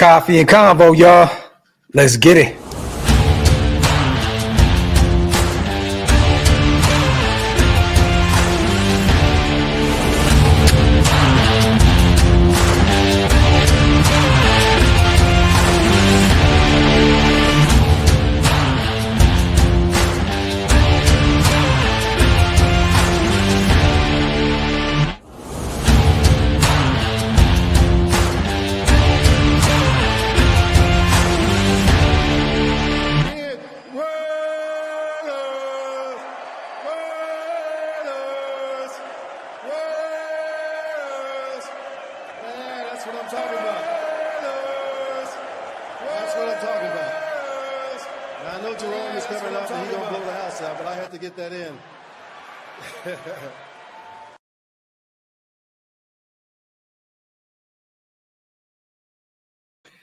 Coffee and convo, y'all. Let's get it.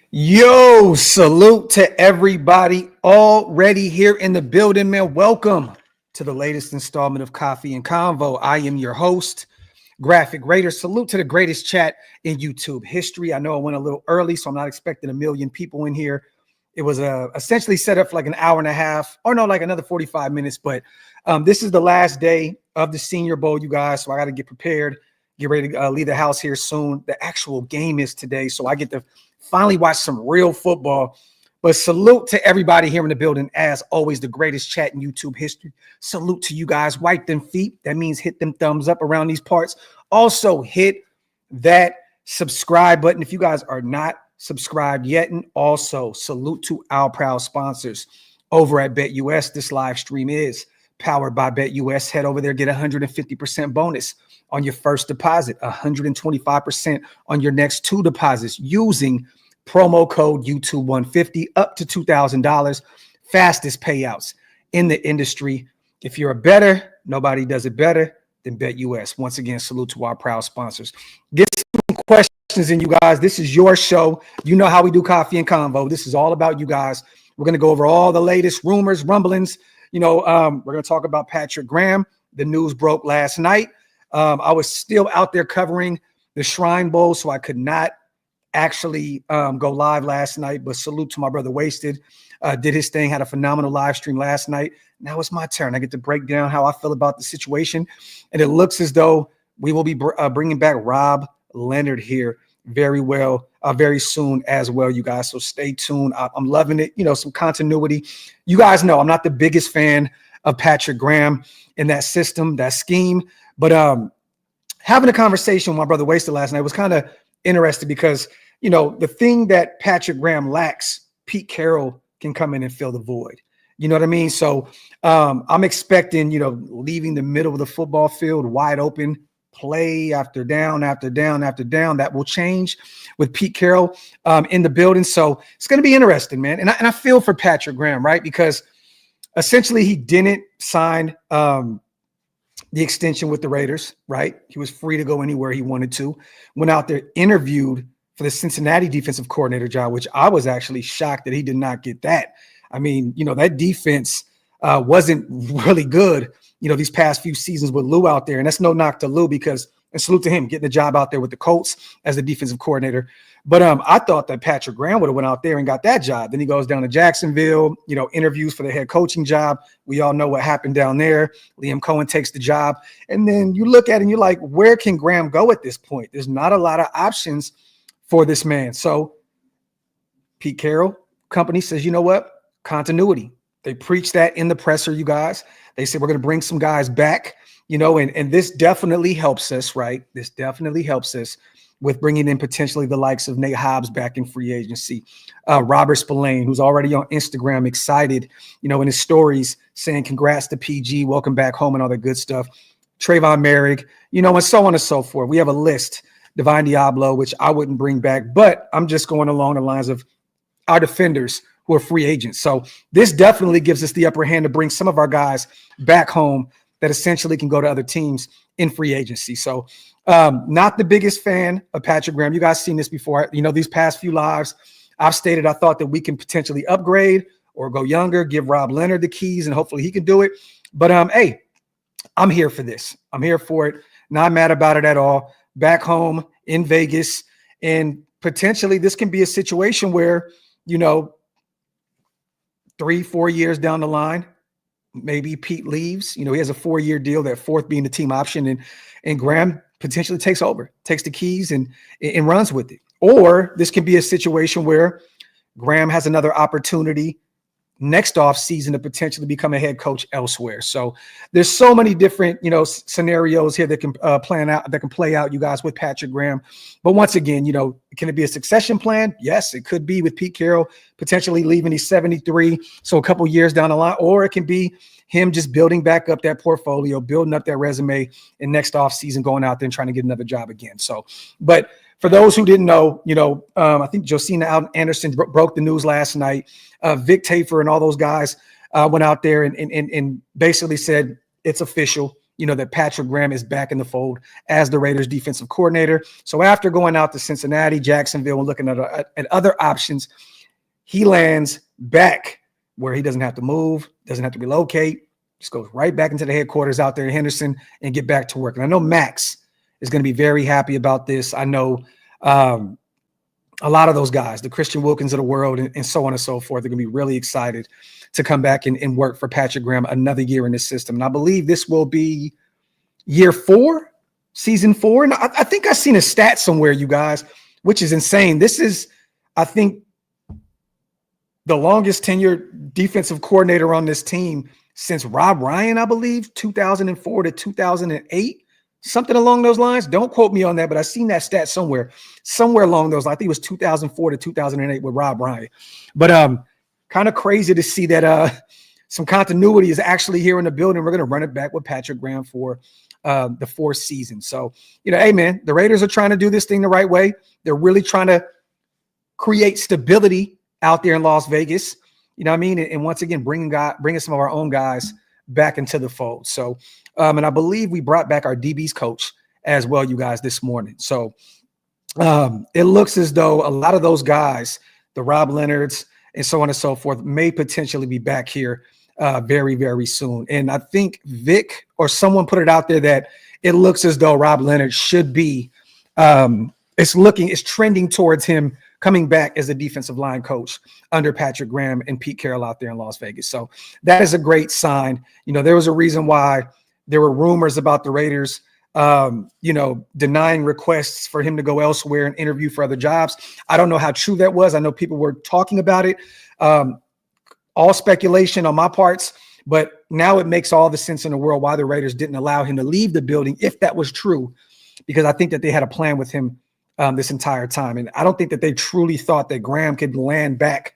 Yo, salute to everybody already here in the building, man. Welcome to the latest installment of Coffee and Convo. I am your host, Graphk Raider. Salute to the greatest chat in YouTube history. I know I went a little early, so I'm not expecting 1 million people in here. It was essentially set up for like an hour and a half, or no, like another 45 minutes. But this is the last day of the Senior Bowl, you guys, so I got to get prepared, get ready to leave the house here soon. The actual game is today, so I get to finally watch some real football. But salute to everybody here in the building. As always, the greatest chat in YouTube history. Salute to you guys. Wipe them feet. That means hit them thumbs up around these parts. Also hit that subscribe button if you guys are not subscribed yet. And also salute to our proud sponsors over at BetUS. This live stream is powered by BetUS. Head over there, get 150% bonus on your first deposit, 125% on your next 2 deposits using promo code YouTube150 up to $2,000. Fastest payouts in the industry. If you're a bettor, nobody does it better than BetUS. Once again, salute to our proud sponsors. Get some questions in, you guys. This is your show. You know how we do Coffee and Convo. This is all about you guys. We're going to go over all the latest rumors, rumblings. You know, we're going to talk about Patrick Graham. The news broke last night. I was still out there covering the Shrine Bowl, so I could not actually go live last night. But salute to my brother Wasted. Did his thing, had a phenomenal live stream last night. Now it's my turn. I get to break down how I feel about the situation. And it looks as though we will be bringing back Rob Leonard here very soon as well, you guys. So stay tuned. I'm loving it. You know, some continuity. You guys know I'm not the biggest fan of Patrick Graham in that system, that scheme. But having a conversation with my brother Wasted last night was kind of interesting because, you know, the thing that Patrick Graham lacks, Pete Carroll can come in and fill the void. You know what I mean? So I'm expecting, you know, leaving the middle of the football field wide open, play after down, after down, after down. That will change with Pete Carroll in the building. So it's going to be interesting, man. And I feel for Patrick Graham, right? Because essentially he didn't sign the extension with the Raiders, right? He was free to go anywhere he wanted to. Went out there, interviewed for the Cincinnati defensive coordinator job, which I was actually shocked that he did not get that. I mean, you know, that defense wasn't really good, you know, these past few seasons with Lou out there. And that's no knock to Lou because, and salute to him, getting the job out there with the Colts as the defensive coordinator. But I thought that Patrick Graham would have went out there and got that job. Then he goes down to Jacksonville, you know, interviews for the head coaching job. We all know what happened down there. Liam Cohen takes the job. And then you look at it and you're like, where can Graham go at this point? There's not a lot of options for this man. So Pete Carroll company says, you know what? Continuity. They preach that in the presser, you guys. They said, we're going to bring some guys back, you know, and this definitely helps us, right? This definitely helps us with bringing in potentially the likes of Nate Hobbs back in free agency. Robert Spillane, who's already on Instagram, excited, you know, in his stories saying, congrats to PG, welcome back home and all that good stuff. Trayvon Merrick, you know, and so on and so forth. We have a list. Divine Diablo, which I wouldn't bring back, but I'm just going along the lines of our defenders who are free agents. So this definitely gives us the upper hand to bring some of our guys back home that essentially can go to other teams in free agency. So not the biggest fan of Patrick Graham. You guys seen this before. You know, these past few lives, I've stated I thought that we can potentially upgrade or go younger, give Rob Leonard the keys, and hopefully he can do it. But hey, I'm here for this. I'm here for it. Not mad about it at all. Back home in Vegas and potentially this can be a situation where, 3-4 years down the line, maybe Pete leaves. He has a 4-year deal, that fourth being the team option, and Graham potentially takes over, takes the keys and runs with it. Or this can be a situation where Graham has another opportunity next off season to potentially become a head coach elsewhere. So there's so many different, scenarios here that can play out, you guys, with Patrick Graham. But once again, can it be a succession plan? Yes, it could be, with Pete Carroll potentially leaving. He's 73, so a couple years down the line, or it can be him just building back up that portfolio, building up that resume, and next off season going out there and trying to get another job again. So, but for those who didn't know, I think Josina Anderson broke the news last night. Vic Tafer and all those guys went out there and basically said it's official, that Patrick Graham is back in the fold as the Raiders defensive coordinator. So after going out to Cincinnati, Jacksonville, and looking at other options, he lands back where he doesn't have to move, doesn't have to relocate, just goes right back into the headquarters out there in Henderson and get back to work. And I know Maxx is going to be very happy about this. I know a lot of those guys, the Christian Wilkins of the world and so on and so forth, are going to be really excited to come back and work for Patrick Graham another year in this system. And I believe this will be year 4, season 4. And I think I've seen a stat somewhere, you guys, which is insane. This is, I think, the longest tenured defensive coordinator on this team since Rob Ryan, I believe, 2004 to 2008. Something along those lines. Don't quote me on that, but I've seen that stat somewhere along those lines. I think it was 2004 to 2008 with Rob Ryan. But kind of crazy to see that some continuity is actually here in the building. We're going to run it back with Patrick Graham for the 4th season. So, hey, man, the Raiders are trying to do this thing the right way. They're really trying to create stability out there in Las Vegas. You know what I mean? And once again, bringing some of our own guys back into the fold. So, and I believe we brought back our DB's coach as well, you guys, this morning. So it looks as though a lot of those guys, the Rob Leonards and so on and so forth, may potentially be back here very, very soon. And I think Vic or someone put it out there that it looks as though Rob Leonard should be, it's trending towards him coming back as a defensive line coach under Patrick Graham and Pete Carroll out there in Las Vegas. So that is a great sign. There was a reason why there were rumors about the Raiders, denying requests for him to go elsewhere and interview for other jobs. I don't know how true that was. I know people were talking about it. All speculation on my parts, but now it makes all the sense in the world why the Raiders didn't allow him to leave the building, if that was true, because I think that they had a plan with him this entire time. And I don't think that they truly thought that Graham could land back,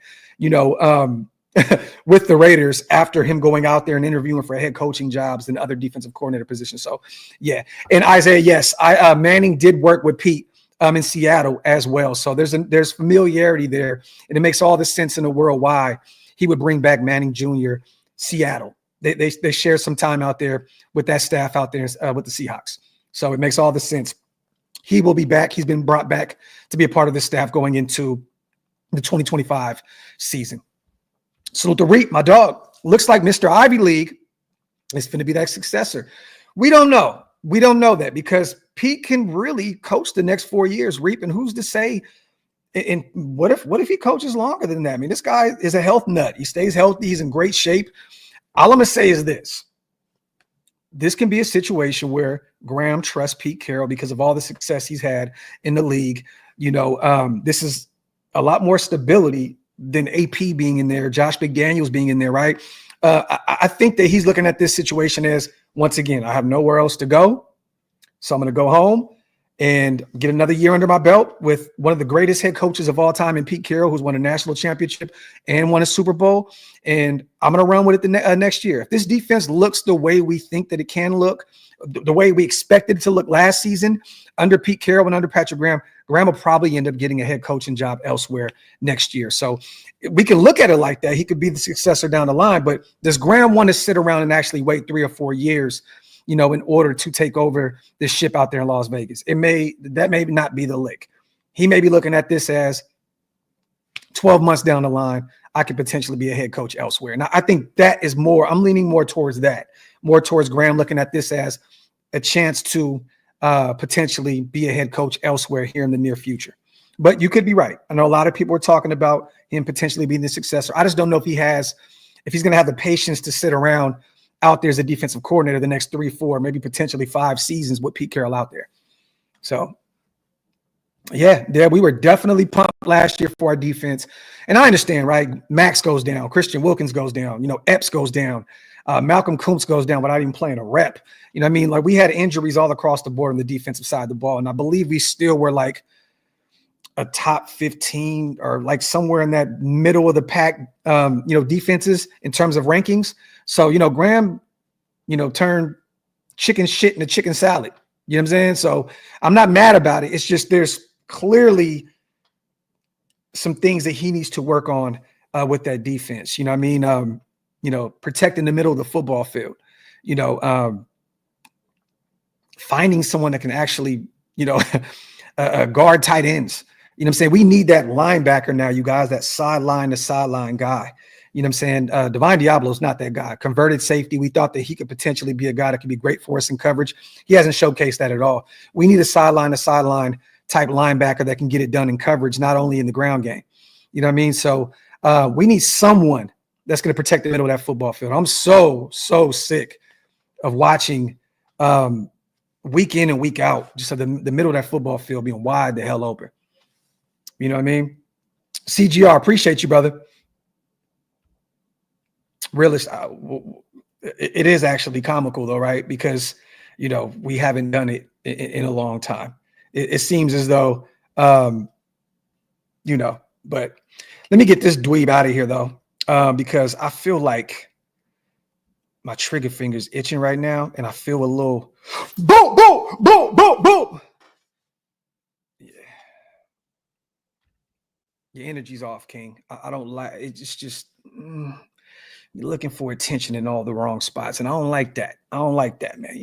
with the Raiders after him going out there and interviewing for head coaching jobs and other defensive coordinator positions. So, yeah. And Isaiah, yes, Manning did work with Pete in Seattle as well. So there's familiarity there, and it makes all the sense in the world why he would bring back Manning Jr. Seattle. They share some time out there with that staff out there with the Seahawks. So it makes all the sense. He will be back. He's been brought back to be a part of the staff going into the 2025 season. Salute to Reap, my dog. Looks like Mr. Ivy League is going to be that successor. We don't know. We don't know that because Pete can really coach the next 4 years, Reap, and who's to say? And what if he coaches longer than that? I mean, this guy is a health nut. He stays healthy. He's in great shape. All I'm going to say is this. This can be a situation where Graham trusts Pete Carroll because of all the success he's had in the league. This is a lot more stability than AP being in there, Josh McDaniels being in there, right? I think that he's looking at this situation as, once again, I have nowhere else to go, so I'm going to go home and get another year under my belt with one of the greatest head coaches of all time in Pete Carroll, who's won a national championship and won a Super Bowl. And I'm going to run with it the next year. If this defense looks the way we think that it can look, the way we expected it to look last season under Pete Carroll and under Patrick Graham, Graham will probably end up getting a head coaching job elsewhere next year. So we can look at it like that. He could be the successor down the line, but does Graham want to sit around and actually wait 3 or 4 years, in order to take over this ship out there in Las Vegas? That may not be the lick. He may be looking at this as 12 months down the line, I could potentially be a head coach elsewhere. Now, I think that is I'm leaning more towards that, more towards Graham looking at this as a chance to potentially be a head coach elsewhere here in the near future. But you could be right. I know a lot of people are talking about him potentially being the successor. I just don't know if he's going to have the patience to sit around out there as a defensive coordinator the next 3, 4, maybe potentially 5 seasons with Pete Carroll out there. So, yeah, we were definitely pumped last year for our defense. And I understand, right? Maxx goes down. Christian Wilkins goes down. Epps goes down. Malcolm Kuntz goes down without even playing a rep. You know what I mean? Like, we had injuries all across the board on the defensive side of the ball. And I believe we still were like a top 15 or like somewhere in that middle of the pack, defenses in terms of rankings. So, Graham, turned chicken shit into chicken salad. You know what I'm saying? So I'm not mad about it. It's just there's clearly some things that he needs to work on with that defense. You know what I mean? Protecting the middle of the football field, finding someone that can actually, guard tight ends. You know what I'm saying? We need that linebacker now, you guys, that sideline to sideline guy. You know what I'm saying? Divine Diablo's not that guy. Converted safety. We thought that he could potentially be a guy that could be great for us in coverage. He hasn't showcased that at all. We need a sideline to sideline type linebacker that can get it done in coverage, not only in the ground game. You know what I mean? So we need someone that's going to protect the middle of that football field. I'm so sick of watching week in and week out, just the middle of that football field being wide the hell open. You know what I mean? CGR, appreciate you, brother. Realist, it is actually comical though, right? Because, we haven't done it in a long time. It seems as though, but let me get this dweeb out of here though, because I feel like my trigger finger's itching right now, and I feel a little boom, boom, boom, boom, boom. Yeah. Your energy's off, King. I don't like it. It's just you're looking for attention in all the wrong spots, and I don't like that. I don't like that, man.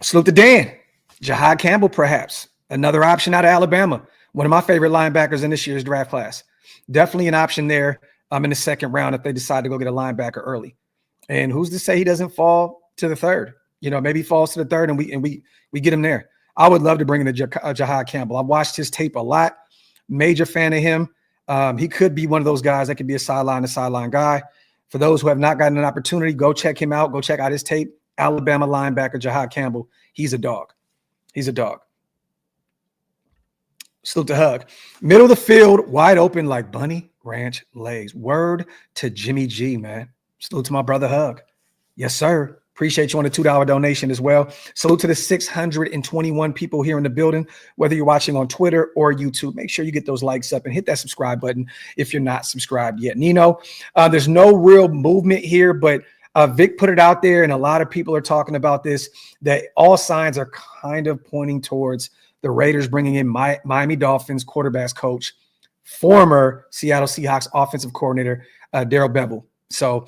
Salute to Dan. Jahad Campbell, perhaps another option out of Alabama. One of my favorite linebackers in this year's draft class. Definitely an option there. In the second round if they decide to go get a linebacker early. And who's to say he doesn't fall to the third? Maybe he falls to the third and we get him there. I would love to bring in Jahad Campbell. I've watched his tape a lot. Major fan of him. He could be one of those guys that could be a sideline to sideline guy. For those who have not gotten an opportunity, go check him out. Go check out his tape. Alabama linebacker Jahad Campbell. He's a dog. He's a dog. Salute to Hug. Middle of the field, wide open like Bunny Ranch legs. Word to Jimmy G, man. Salute to my brother Hug. Yes, sir. Appreciate you on the $2 donation as well. Salute to the 621 people here in the building, whether you're watching on Twitter or YouTube. Make sure you get those likes up and hit that subscribe button if you're not subscribed yet. Nino, there's no real movement here, but Vic put it out there, and a lot of people are talking about this, that all signs are kind of pointing towards the Raiders bringing in Miami Dolphins quarterbacks coach, former Seattle Seahawks offensive coordinator, Darrell Bevell. So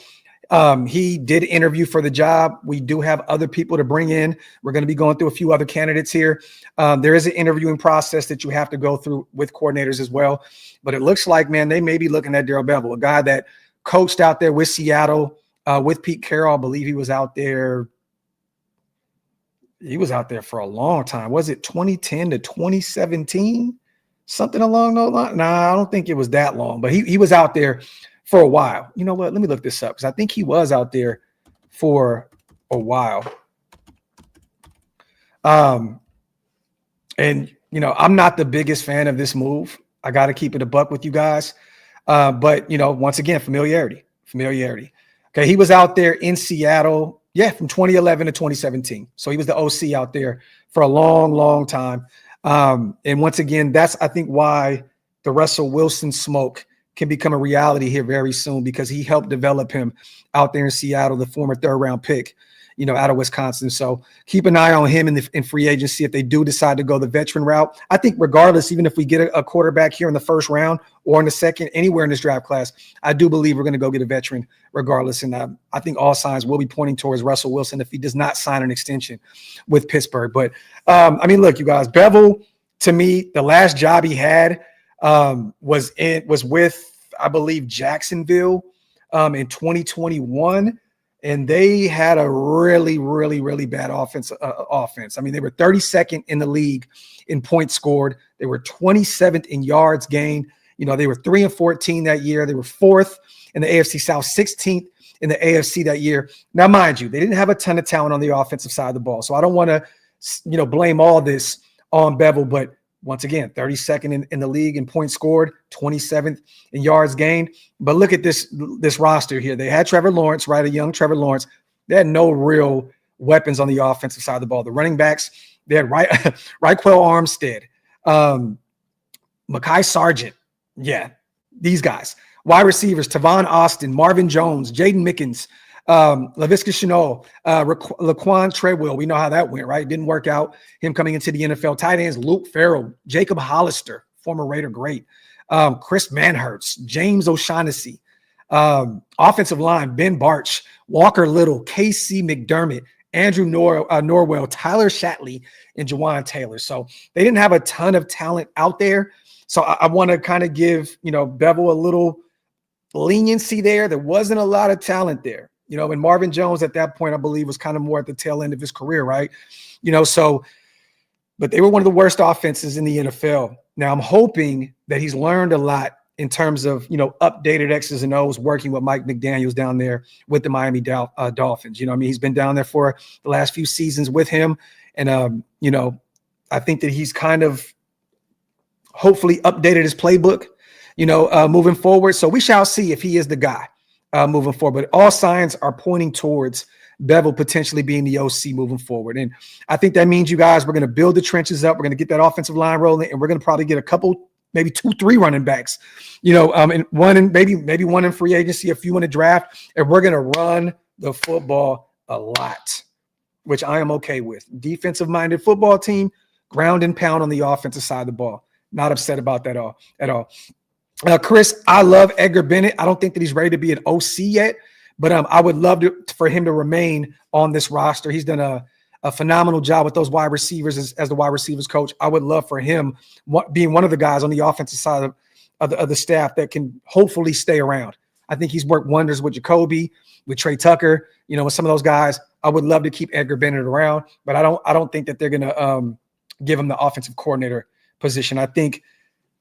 he did interview for the job. We do have other people to bring in. We're going to be going through a few other candidates here. There is an interviewing process that you have to go through with coordinators as well. But it looks like, man, they may be looking at Darrell Bevell, a guy that coached out there with Seattle, with Pete Carroll. I believe he was out there. He was out there for a long time. Was it 2010 to 2017? Something along those lines? Nah, I don't think it was that long, but he was out there for a while. You know what? Let me look this up because I think he was out there for a while. And, I'm not the biggest fan of this move. I got to keep it a buck with you guys. But, once again, familiarity. Okay, he was out there in Seattle, from 2011 to 2017. So he was the OC out there for a long, long time. And once again, that's, I think, why the Russell Wilson smoke can become a reality here very soon, because he helped develop him out there in Seattle, the former third-round pick, out of Wisconsin. So keep an eye on him in free agency if they do decide to go the veteran route. I think regardless, even if we get a quarterback here in the first round or in the second, anywhere in this draft class, I do believe we're going to go get a veteran regardless. And I think all signs will be pointing towards Russell Wilson if he does not sign an extension with Pittsburgh. But, look, you guys, Bevell, to me, the last job he had was with, I believe, Jacksonville in 2021. and they had a really, really, really bad offense. I mean, they were 32nd in the league in points scored. They were 27th in yards gained. You know, they were 3-14 that year. They were 4th in the AFC South, 16th in the AFC that year. Now, mind you, they didn't have a ton of talent on the offensive side of the ball. So I don't want to, blame all this on Bevel, but once again, 32nd in the league in points scored, 27th in yards gained. But look at this roster here. They had Trevor Lawrence, right? A young Trevor Lawrence. They had no real weapons on the offensive side of the ball. The running backs, they had Raquel Armstead, Mekhi Sargent. Yeah, these guys. Wide receivers, Tavon Austin, Marvin Jones, Jaden Mickens, Laviska Shenault, Laquan Treadwell. We know how that went, right? Didn't work out. Him coming into the NFL. Tight ends, Luke Farrell, Jacob Hollister, former Raider great, Chris Manhertz, James O'Shaughnessy, offensive line, Ben Barch, Walker Little, KC McDermott, Andrew Norwell, Tyler Shatley, and Jawan Taylor. So they didn't have a ton of talent out there. So I want to kind of give, Bevel a little leniency there. There wasn't a lot of talent there, and Marvin Jones at that point, I believe, was kind of more at the tail end of his career, right? But they were one of the worst offenses in the NFL. Now I'm hoping that he's learned a lot in terms of, updated X's and O's working with Mike McDaniels down there with the Miami Dolphins. He's been down there for the last few seasons with him. And, I think that he's kind of hopefully updated his playbook, moving forward. So we shall see if he is the guy moving forward. But all signs are pointing towards Bevel potentially being the OC moving forward. And I think that means, you guys, we're going to build the trenches up. We're going to get that offensive line rolling, and we're going to probably get a couple, maybe 2-3 running backs, and maybe one in free agency, a few in the draft. And we're going to run the football a lot, which I am okay with. Defensive-minded football team, ground and pound on the offensive side of the ball. Not upset about that at all. Chris, I love Edgar Bennett. I don't think that he's ready to be an OC yet, but I would love for him to remain on this roster. He's done a phenomenal job with those wide receivers as the wide receivers coach. I would love for him being one of the guys on the offensive side of the staff that can hopefully stay around. I think he's worked wonders with Jacoby, with Trey Tucker, with some of those guys. I would love to keep Edgar Bennett around, but I don't think that they're going to give him the offensive coordinator position. I think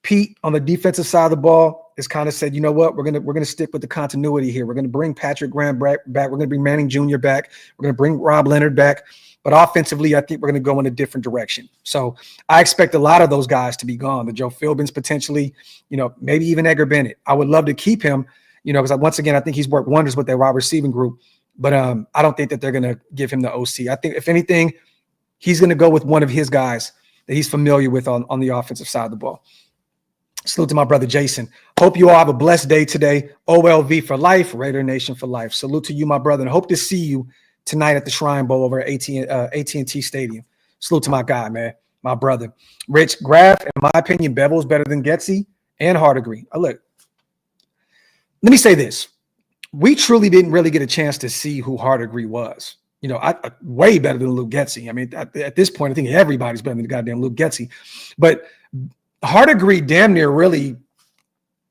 Pete on the defensive side of the ball has kind of said, you know what, we're gonna stick with the continuity here. We're gonna bring Patrick Graham back. We're gonna bring Manning Jr. back. We're gonna bring Rob Leonard back. But offensively, I think we're gonna go in a different direction. So I expect a lot of those guys to be gone. The Joe Philbins potentially, maybe even Edgar Bennett. I would love to keep him, because once again, I think he's worked wonders with that wide receiving group. But I don't think that they're gonna give him the OC. I think if anything, he's gonna go with one of his guys that he's familiar with on the offensive side of the ball. Salute to my brother Jason. Hope you all have a blessed day today. OLV for life, Raider Nation for life. Salute to you, my brother, and hope to see you tonight at the Shrine Bowl over at AT&T Stadium. Salute to my guy, man, my brother. Rich, Graphk, in my opinion, Bevel's better than Getsy and Hardegree. Look, let me say this. We truly didn't really get a chance to see who Hardegree was. Way better than Luke Getsy. I mean, at this point, I think everybody's better than the goddamn Luke Getsy. But Hardegree damn near really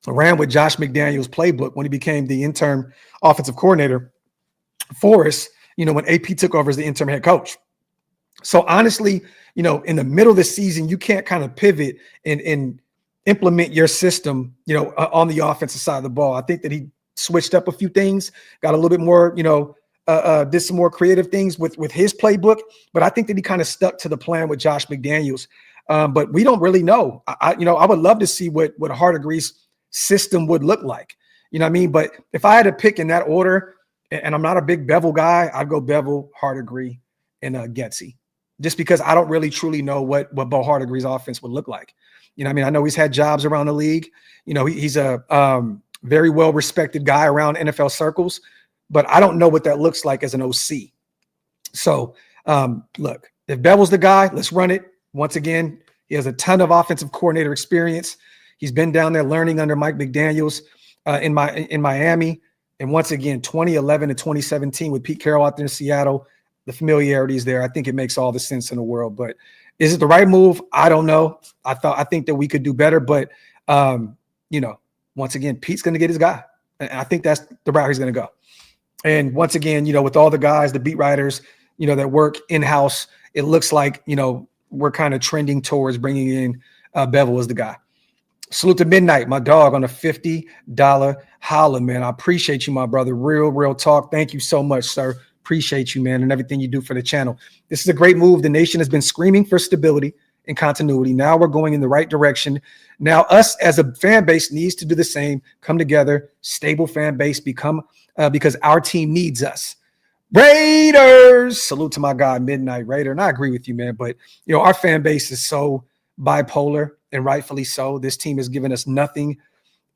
ran with Josh McDaniels' playbook when he became the interim offensive coordinator for us, when AP took over as the interim head coach. So honestly, in the middle of the season, you can't kind of pivot and implement your system, on the offensive side of the ball. I think that he switched up a few things, got a little bit more, did some more creative things with his playbook, but I think that he kind of stuck to the plan with Josh McDaniels. But we don't really know. I would love to see what Hardegree's system would look like. You know what I mean? But if I had to pick in that order, and I'm not a big Bevel guy, I'd go Bevel, Hardegree, and Getsy, just because I don't really truly know what Bo Hardegree's offense would look like. I know he's had jobs around the league. He's a very well-respected guy around NFL circles, but I don't know what that looks like as an OC. So, look, if Bevel's the guy, let's run it. Once again, he has a ton of offensive coordinator experience. He's been down there learning under Mike McDaniels in Miami. And once again, 2011 to 2017 with Pete Carroll out there in Seattle, the familiarity is there. I think it makes all the sense in the world. But is it the right move? I don't know. I think that we could do better. But, once again, Pete's going to get his guy. And I think that's the route he's going to go. And once again, with all the guys, the beat writers, that work in-house, it looks like, we're kind of trending towards bringing in Bevel as the guy. Salute to Midnight, my dog, on a $50 holla, man. I appreciate you, my brother. Real talk. Thank you so much, sir. Appreciate you, man, and everything you do for the channel. This is a great move. The nation has been screaming for stability and continuity. Now we're going in the right direction. Now us as a fan base needs to do the same, come together, stable fan base, because our team needs us. Raiders! Salute to my guy, Midnight Raider. And I agree with you, man. But, our fan base is so bipolar, and rightfully so. This team has given us nothing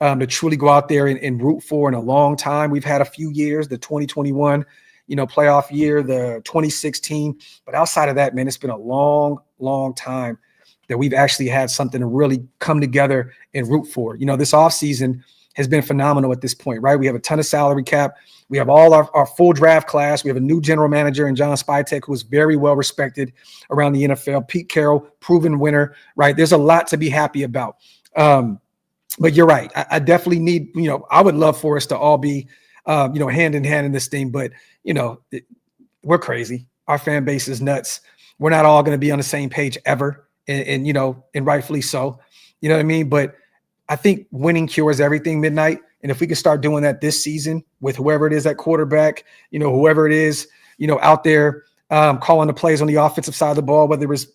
to truly go out there and root for in a long time. We've had a few years, the 2021, playoff year, the 2016. But outside of that, man, it's been a long time that we've actually had something to really come together and root for. This offseason has been phenomenal at this point, right? We have a ton of salary cap. We have all our full draft class. We have a new general manager in John Spytek, who is very well respected around the NFL. Pete Carroll, proven winner, right? There's a lot to be happy about. But you're right. I definitely need, I would love for us to all be, hand in hand in this thing. But, we're crazy. Our fan base is nuts. We're not all going to be on the same page ever. And rightfully so. You know what I mean? But I think winning cures everything, Midnight. And if we can start doing that this season with whoever it is at quarterback, whoever it is, out there calling the plays on the offensive side of the ball, whether it's,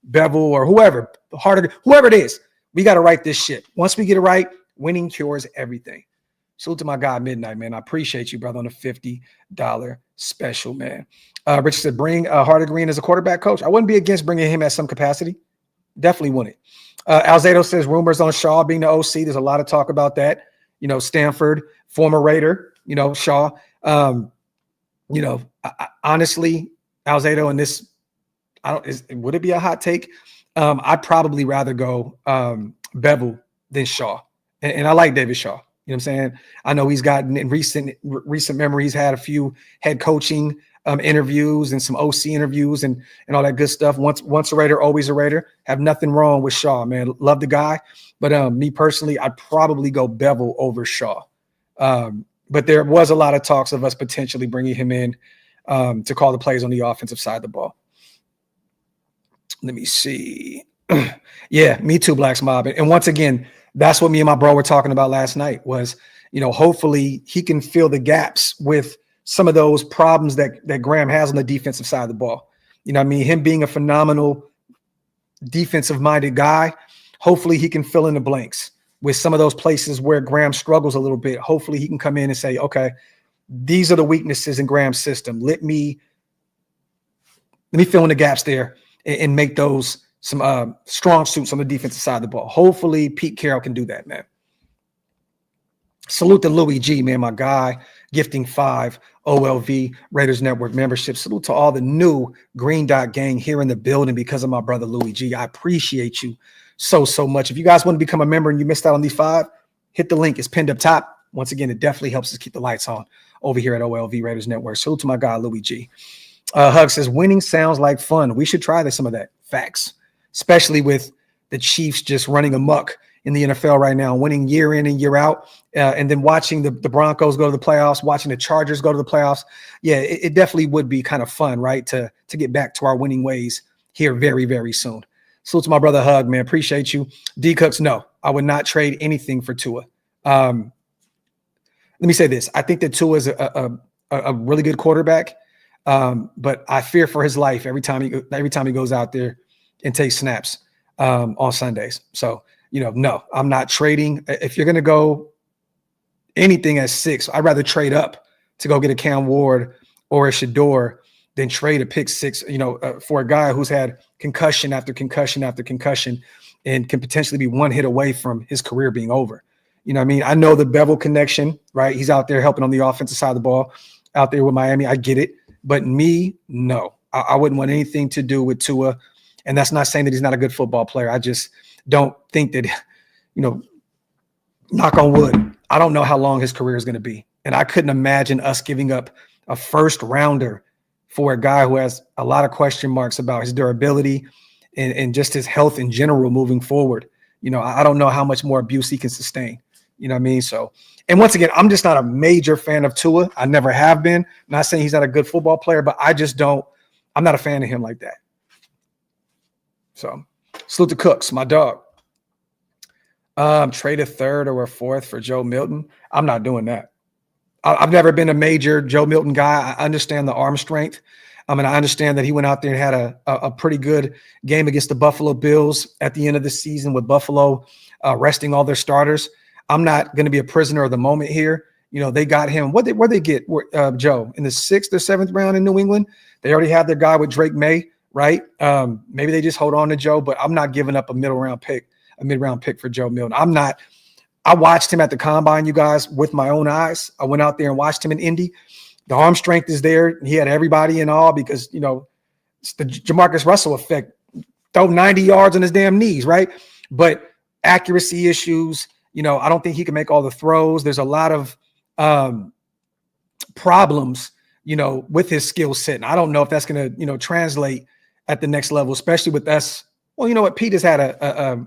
Bevel or whoever it is, we got to write this shit. Once we get it right, winning cures everything. Salute to my guy, Midnight, man. I appreciate you, brother, on a $50 special, man. Richard said, bring Harder Green as a quarterback coach. I wouldn't be against bringing him at some capacity. Definitely wouldn't. Alzado says rumors on Shaw being the OC. There's a lot of talk about that. Stanford, former Raider, Shaw. Honestly, Alzado, and this, would it be a hot take? I'd probably rather go Bevel than Shaw. And I like David Shaw. You know what I'm saying? I know he's gotten in recent memory, he's had a few head coaching interviews and some OC interviews and all that good stuff. Once a Raider, always a Raider. Have nothing wrong with Shaw, man. Love the guy. But me personally, I'd probably go Bevel over Shaw. But there was a lot of talks of us potentially bringing him in to call the plays on the offensive side of the ball. Let me see. Yeah, me too, Blacks Mob. And once again, that's what me and my bro were talking about last night was, hopefully he can fill the gaps with some of those problems that Graham has on the defensive side of the ball. Him being a phenomenal defensive-minded guy, hopefully he can fill in the blanks with some of those places where Graham struggles a little bit. Hopefully he can come in and say, okay, these are the weaknesses in Graham's system. Let me fill in the gaps there and make those some strong suits on the defensive side of the ball. Hopefully Pete Carroll can do that, man. Salute to Louis G, man, my guy, gifting 5 OLV Raiders Network membership. Salute to all the new Green Dot Gang here in the building because of my brother Louis G. I appreciate you so much. If you guys want to become a member and you missed out on these 5, hit the link. It's pinned up top. Once again, it definitely helps us keep the lights on over here at OLV Raiders Network. Salute to my guy Louis G. Hug says, winning sounds like fun. We should try some of that. Facts. Especially with the Chiefs just running amok in the NFL right now, winning year in and year out, and then watching the Broncos go to the playoffs, watching the Chargers go to the playoffs. Yeah, it definitely would be kind of fun, right, to get back to our winning ways here very, very soon. Salute to my brother Hug, man. Appreciate you. D Cooks, no, I would not trade anything for Tua. Let me say this. I think that Tua is a really good quarterback, but I fear for his life every time he goes out there and takes snaps on Sundays. So, no, I'm not trading. If you're going to go anything at 6, I'd rather trade up to go get a Cam Ward or a Sheduer than trade a pick 6, for a guy who's had concussion after concussion after concussion and can potentially be one hit away from his career being over. You know what I mean? I know the Bevel connection, right? He's out there helping on the offensive side of the ball out there with Miami. I get it. But me, no. I wouldn't want anything to do with Tua. And that's not saying that he's not a good football player. I just don't think that, knock on wood, I don't know how long his career is going to be. And I couldn't imagine us giving up a first rounder for a guy who has a lot of question marks about his durability and just his health in general moving forward. I don't know how much more abuse he can sustain. You know what I mean? So, and once again, I'm just not a major fan of Tua. I never have been. I'm not saying he's not a good football player, but I'm not a fan of him like that. So, salute to Cooks, my dog. Trade a third or a fourth for Joe Milton. I'm not doing that. I've never been a major Joe Milton guy. I understand the arm strength. I understand that he went out there and had a pretty good game against the Buffalo Bills at the end of the season with Buffalo resting all their starters. I'm not going to be a prisoner of the moment here. You know, they got him. Where they get Joe in the 6th or 7th round in New England? They already had their guy with Drake May, right? Maybe they just hold on to Joe, but I'm not giving up a mid-round pick for Joe Milton. I watched him at the combine, you guys, with my own eyes. I went out there and watched him in Indy. The arm strength is there. He had everybody in awe because, you know, it's the Jamarcus Russell effect. Throw 90 yards on his damn knees, right? But accuracy issues, you know, I don't think he can make all the throws. There's a lot of problems, you know, with his skill set. And I don't know if that's going to, you know, translate at the next level, especially with us. Well, you know what? Pete has had a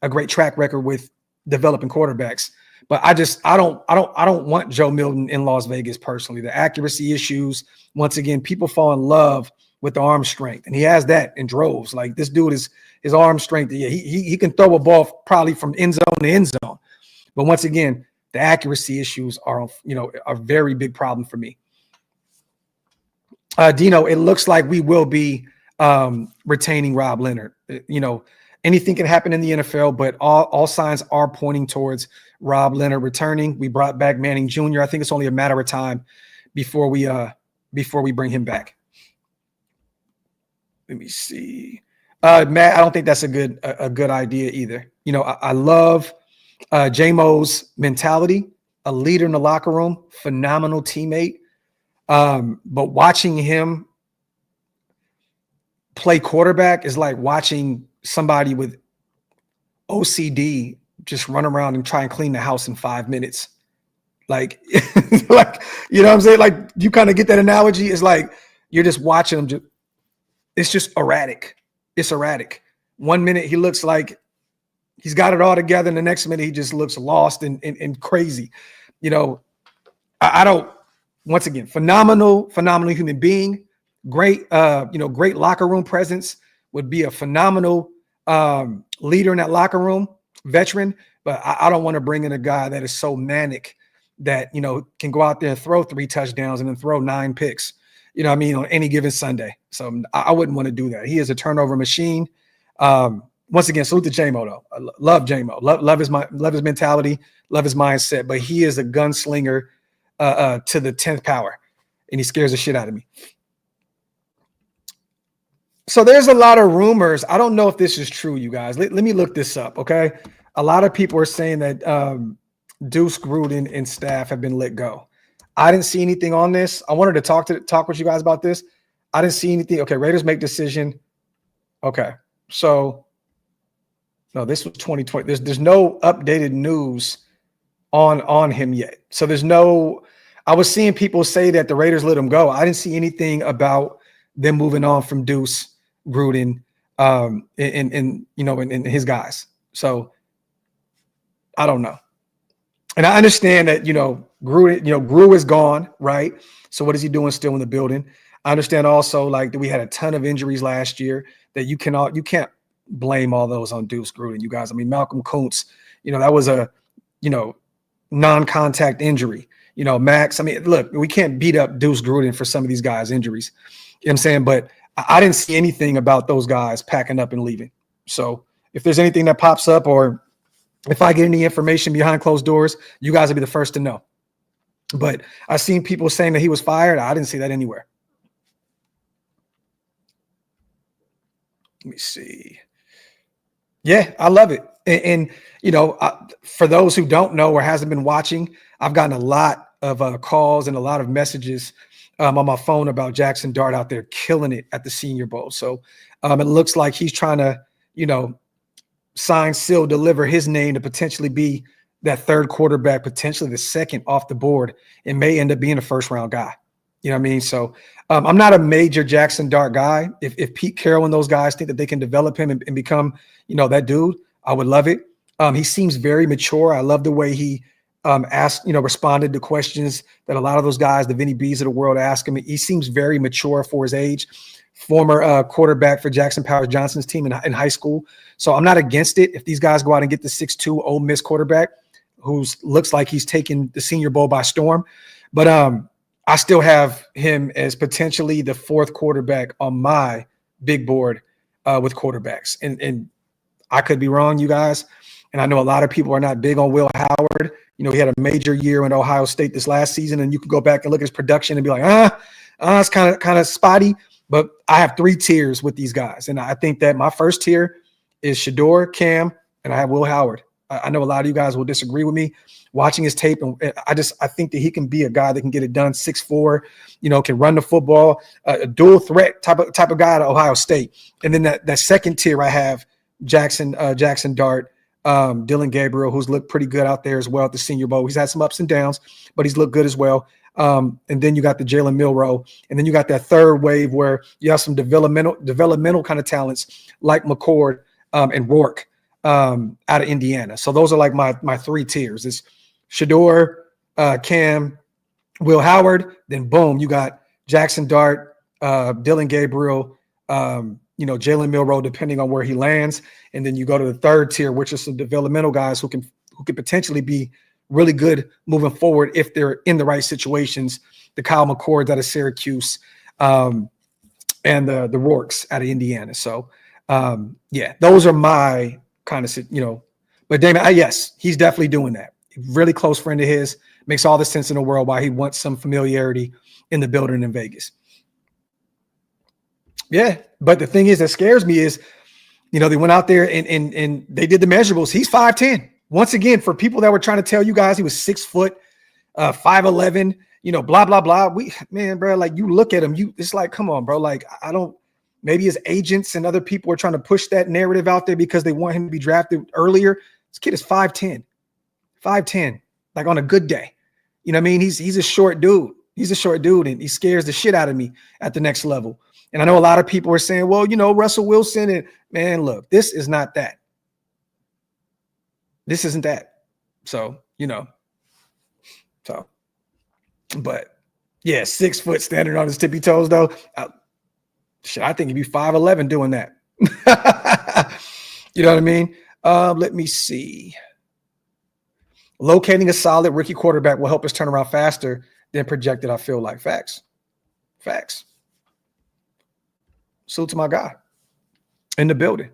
great track record with developing quarterbacks, but I don't want Joe Milton in Las Vegas personally. The accuracy issues, once again, people fall in love with the arm strength, and he has that in droves. Like this dude is his arm strength. Yeah, he can throw a ball probably from end zone to end zone, but once again, the accuracy issues are a very big problem for me. Dino, it looks like we will be retaining Rob Leonard. You know, anything can happen in the NFL, but all signs are pointing towards Rob Leonard returning. We brought back Manning Jr. I think it's only a matter of time before we bring him back. Let me see. Matt, I don't think that's a good idea either. You know, I love J-Mo's mentality, a leader in the locker room, phenomenal teammate. But watching him play quarterback is like watching somebody with OCD just run around and try and clean the house in 5 minutes. Like, like, you know what I'm saying? Like, you kind of get that analogy. It's like you're just watching him. It's just erratic. It's erratic. 1 minute he looks like he's got it all together, and the next minute he just looks lost and crazy. You know, I don't. Once again, phenomenal human being. Great, great locker room presence. Would be a phenomenal leader in that locker room, veteran. But I don't want to bring in a guy that is so manic that, you know, can go out there and throw 3 touchdowns and then throw 9 picks, you know what I mean, on any given Sunday. So I wouldn't want to do that. He is a turnover machine. Once again, salute to J-Mo, though. I love J-Mo. Love his mentality, love his mindset. But he is a gunslinger to the 10th power, and he scares the shit out of me. So there's a lot of rumors. I don't know if this is true, you guys. Let me look this up, okay? A lot of people are saying that Deuce Gruden and staff have been let go. I didn't see anything on this. I wanted to talk with you guys about this. I didn't see anything. Okay, Raiders make decision. Okay, so no, this was 2020. There's no updated news on him yet. So there's no. I was seeing people say that the Raiders let him go. I didn't see anything about them moving on from Deuce Gruden and his guys. So I don't know. And I understand that, Gruden, Gru is gone, right? So what is he doing still in the building? I understand also like that we had a ton of injuries last year that you can't blame all those on Deuce Gruden, you guys. I mean, Malcolm Kuntz, that was a, non-contact injury. Maxx, I mean, look, we can't beat up Deuce Gruden for some of these guys' injuries. You know what I'm saying? But I didn't see anything about those guys packing up and leaving. So if there's anything that pops up or if I get any information behind closed doors, you guys will be the first to know. But I've seen people saying that he was fired. I didn't see that anywhere. Let me see. Yeah, I love it. And for those who don't know or hasn't been watching, I've gotten a lot of calls and a lot of messages on my phone about Jackson Dart out there killing it at the Senior Bowl. So it looks like he's trying to, sign, seal, deliver his name to potentially be that third quarterback, potentially the second off the board, and may end up being a first-round guy. You know what I mean? So I'm not a major Jackson Dart guy. If Pete Carroll and those guys think that they can develop him and become, that dude, I would love it. He seems very mature. I love the way he responded to questions that a lot of those guys, the Vinny B's of the world, ask him. He seems very mature for his age. Former quarterback for Jackson Powers Johnson's team in high school. So I'm not against it if these guys go out and get the 6'2" Ole Miss quarterback who looks like he's taking the Senior Bowl by storm. But I still have him as potentially the fourth quarterback on my big board with quarterbacks. And I could be wrong, you guys. And I know a lot of people are not big on Will Howard. You know, he had a major year in Ohio State this last season, and you can go back and look at his production and be like, it's kind of spotty. But I have 3 tiers with these guys. And I think that my first tier is Sheduer, Cam, and I have Will Howard. I know a lot of you guys will disagree with me watching his tape. And I think that he can be a guy that can get it done, 6'4", can run the football, a dual threat type of guy at Ohio State. And then that second tier, I have Jackson Dart, Dylan Gabriel, who's looked pretty good out there as well at the Senior Bowl. He's had some ups and downs, but he's looked good as well. And then you got the Jalen Milroe, and then you got that third wave where you have some developmental kind of talents like McCord and Rourke out of Indiana. So those are like my 3 tiers. It's Sheduer, Cam, Will Howard. Then boom, you got Jackson Dart, Dylan Gabriel, Jalen Milroe, depending on where he lands. And then you go to the third tier, which is some developmental guys who can potentially be really good moving forward if they're in the right situations. The Kyle McCords out of Syracuse, and the Rourkes out of Indiana. So, those are my kind of, But Damon, yes, he's definitely doing that. Really close friend of his. Makes all the sense in the world why he wants some familiarity in the building in Vegas. Yeah, but the thing is that scares me is, they went out there and they did the measurables. He's 5'10". Once again, for people that were trying to tell you guys he was 6 foot, 5'11", blah, blah, blah. Bro, like you look at him, it's like, come on, bro. Like, maybe his agents and other people are trying to push that narrative out there because they want him to be drafted earlier. This kid is 5'10", like on a good day. You know what I mean? He's a short dude. He's a short dude, and he scares the shit out of me at the next level. And I know a lot of people are saying, well, Russell Wilson, and man, look, this is not that. This isn't that. So, but yeah, 6 foot standing on his tippy toes though. I think he'd be 5'11" doing that. You know what I mean? Let me see. Locating a solid rookie quarterback will help us turn around faster than projected. I feel like facts. Salute to my guy in the building.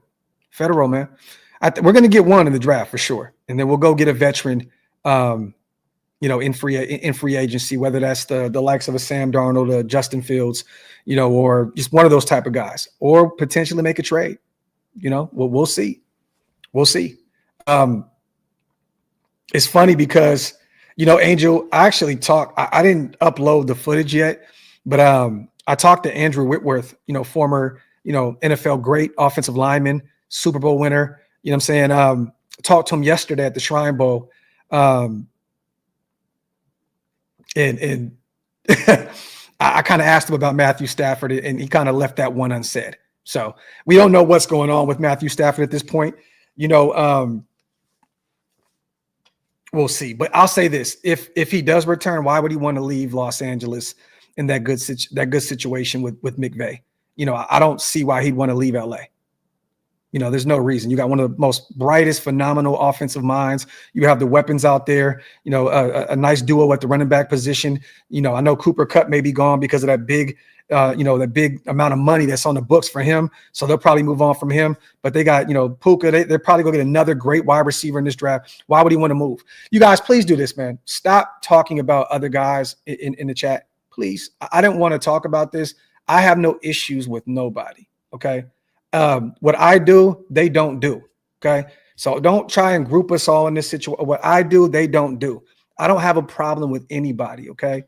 Federal, man. We're going to get one in the draft for sure. And then we'll go get a veteran, in free agency, whether that's the likes of a Sam Darnold, a Justin Fields, or just one of those type of guys, or potentially make a trade. We'll see. We'll see. It's funny because, Angel, I actually talked, I didn't upload the footage yet, but I talked to Andrew Whitworth, former, NFL great offensive lineman, Super Bowl winner. You know what I'm saying? Talked to him yesterday at the Shrine Bowl. And I kind of asked him about Matthew Stafford, and he kind of left that one unsaid. So we don't know what's going on with Matthew Stafford at this point. We'll see. But I'll say this: if he does return, why would he want to leave Los Angeles in that good situation with McVay? I don't see why he'd want to leave LA. There's no reason. You got one of the most brightest, phenomenal offensive minds. You have the weapons out there, a nice duo at the running back position. I know Cooper Kupp may be gone because of that big, that big amount of money that's on the books for him. So they'll probably move on from him. But they got, Puka. They're probably going to get another great wide receiver in this draft. Why would he want to move? You guys, please do this, man. Stop talking about other guys in the chat. Please. I didn't want to talk about this. I have no issues with nobody. Okay. What I do, they don't do. Okay. So don't try and group us all in this situation. What I do, they don't do. I don't have a problem with anybody. Okay.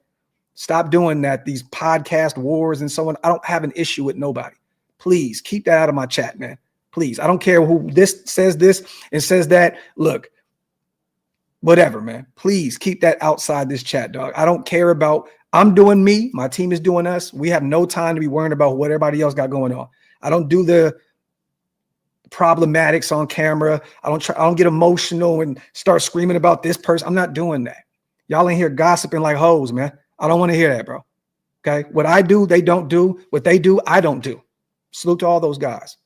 Stop doing that. These podcast wars and so on. I don't have an issue with nobody. Please keep that out of my chat, man. Please. I don't care who this and says that. Look, whatever, man. Please keep that outside this chat, dog. I don't care about, I'm doing me. My team is doing us. We have no time to be worrying about what everybody else got going on. I don't do the problematics on camera. I don't get emotional and start screaming about this person. I'm not doing that. Y'all in here gossiping like hoes, man. I don't want to hear that, bro. Okay. What I do, they don't do. What they do, I don't do. Salute to all those guys.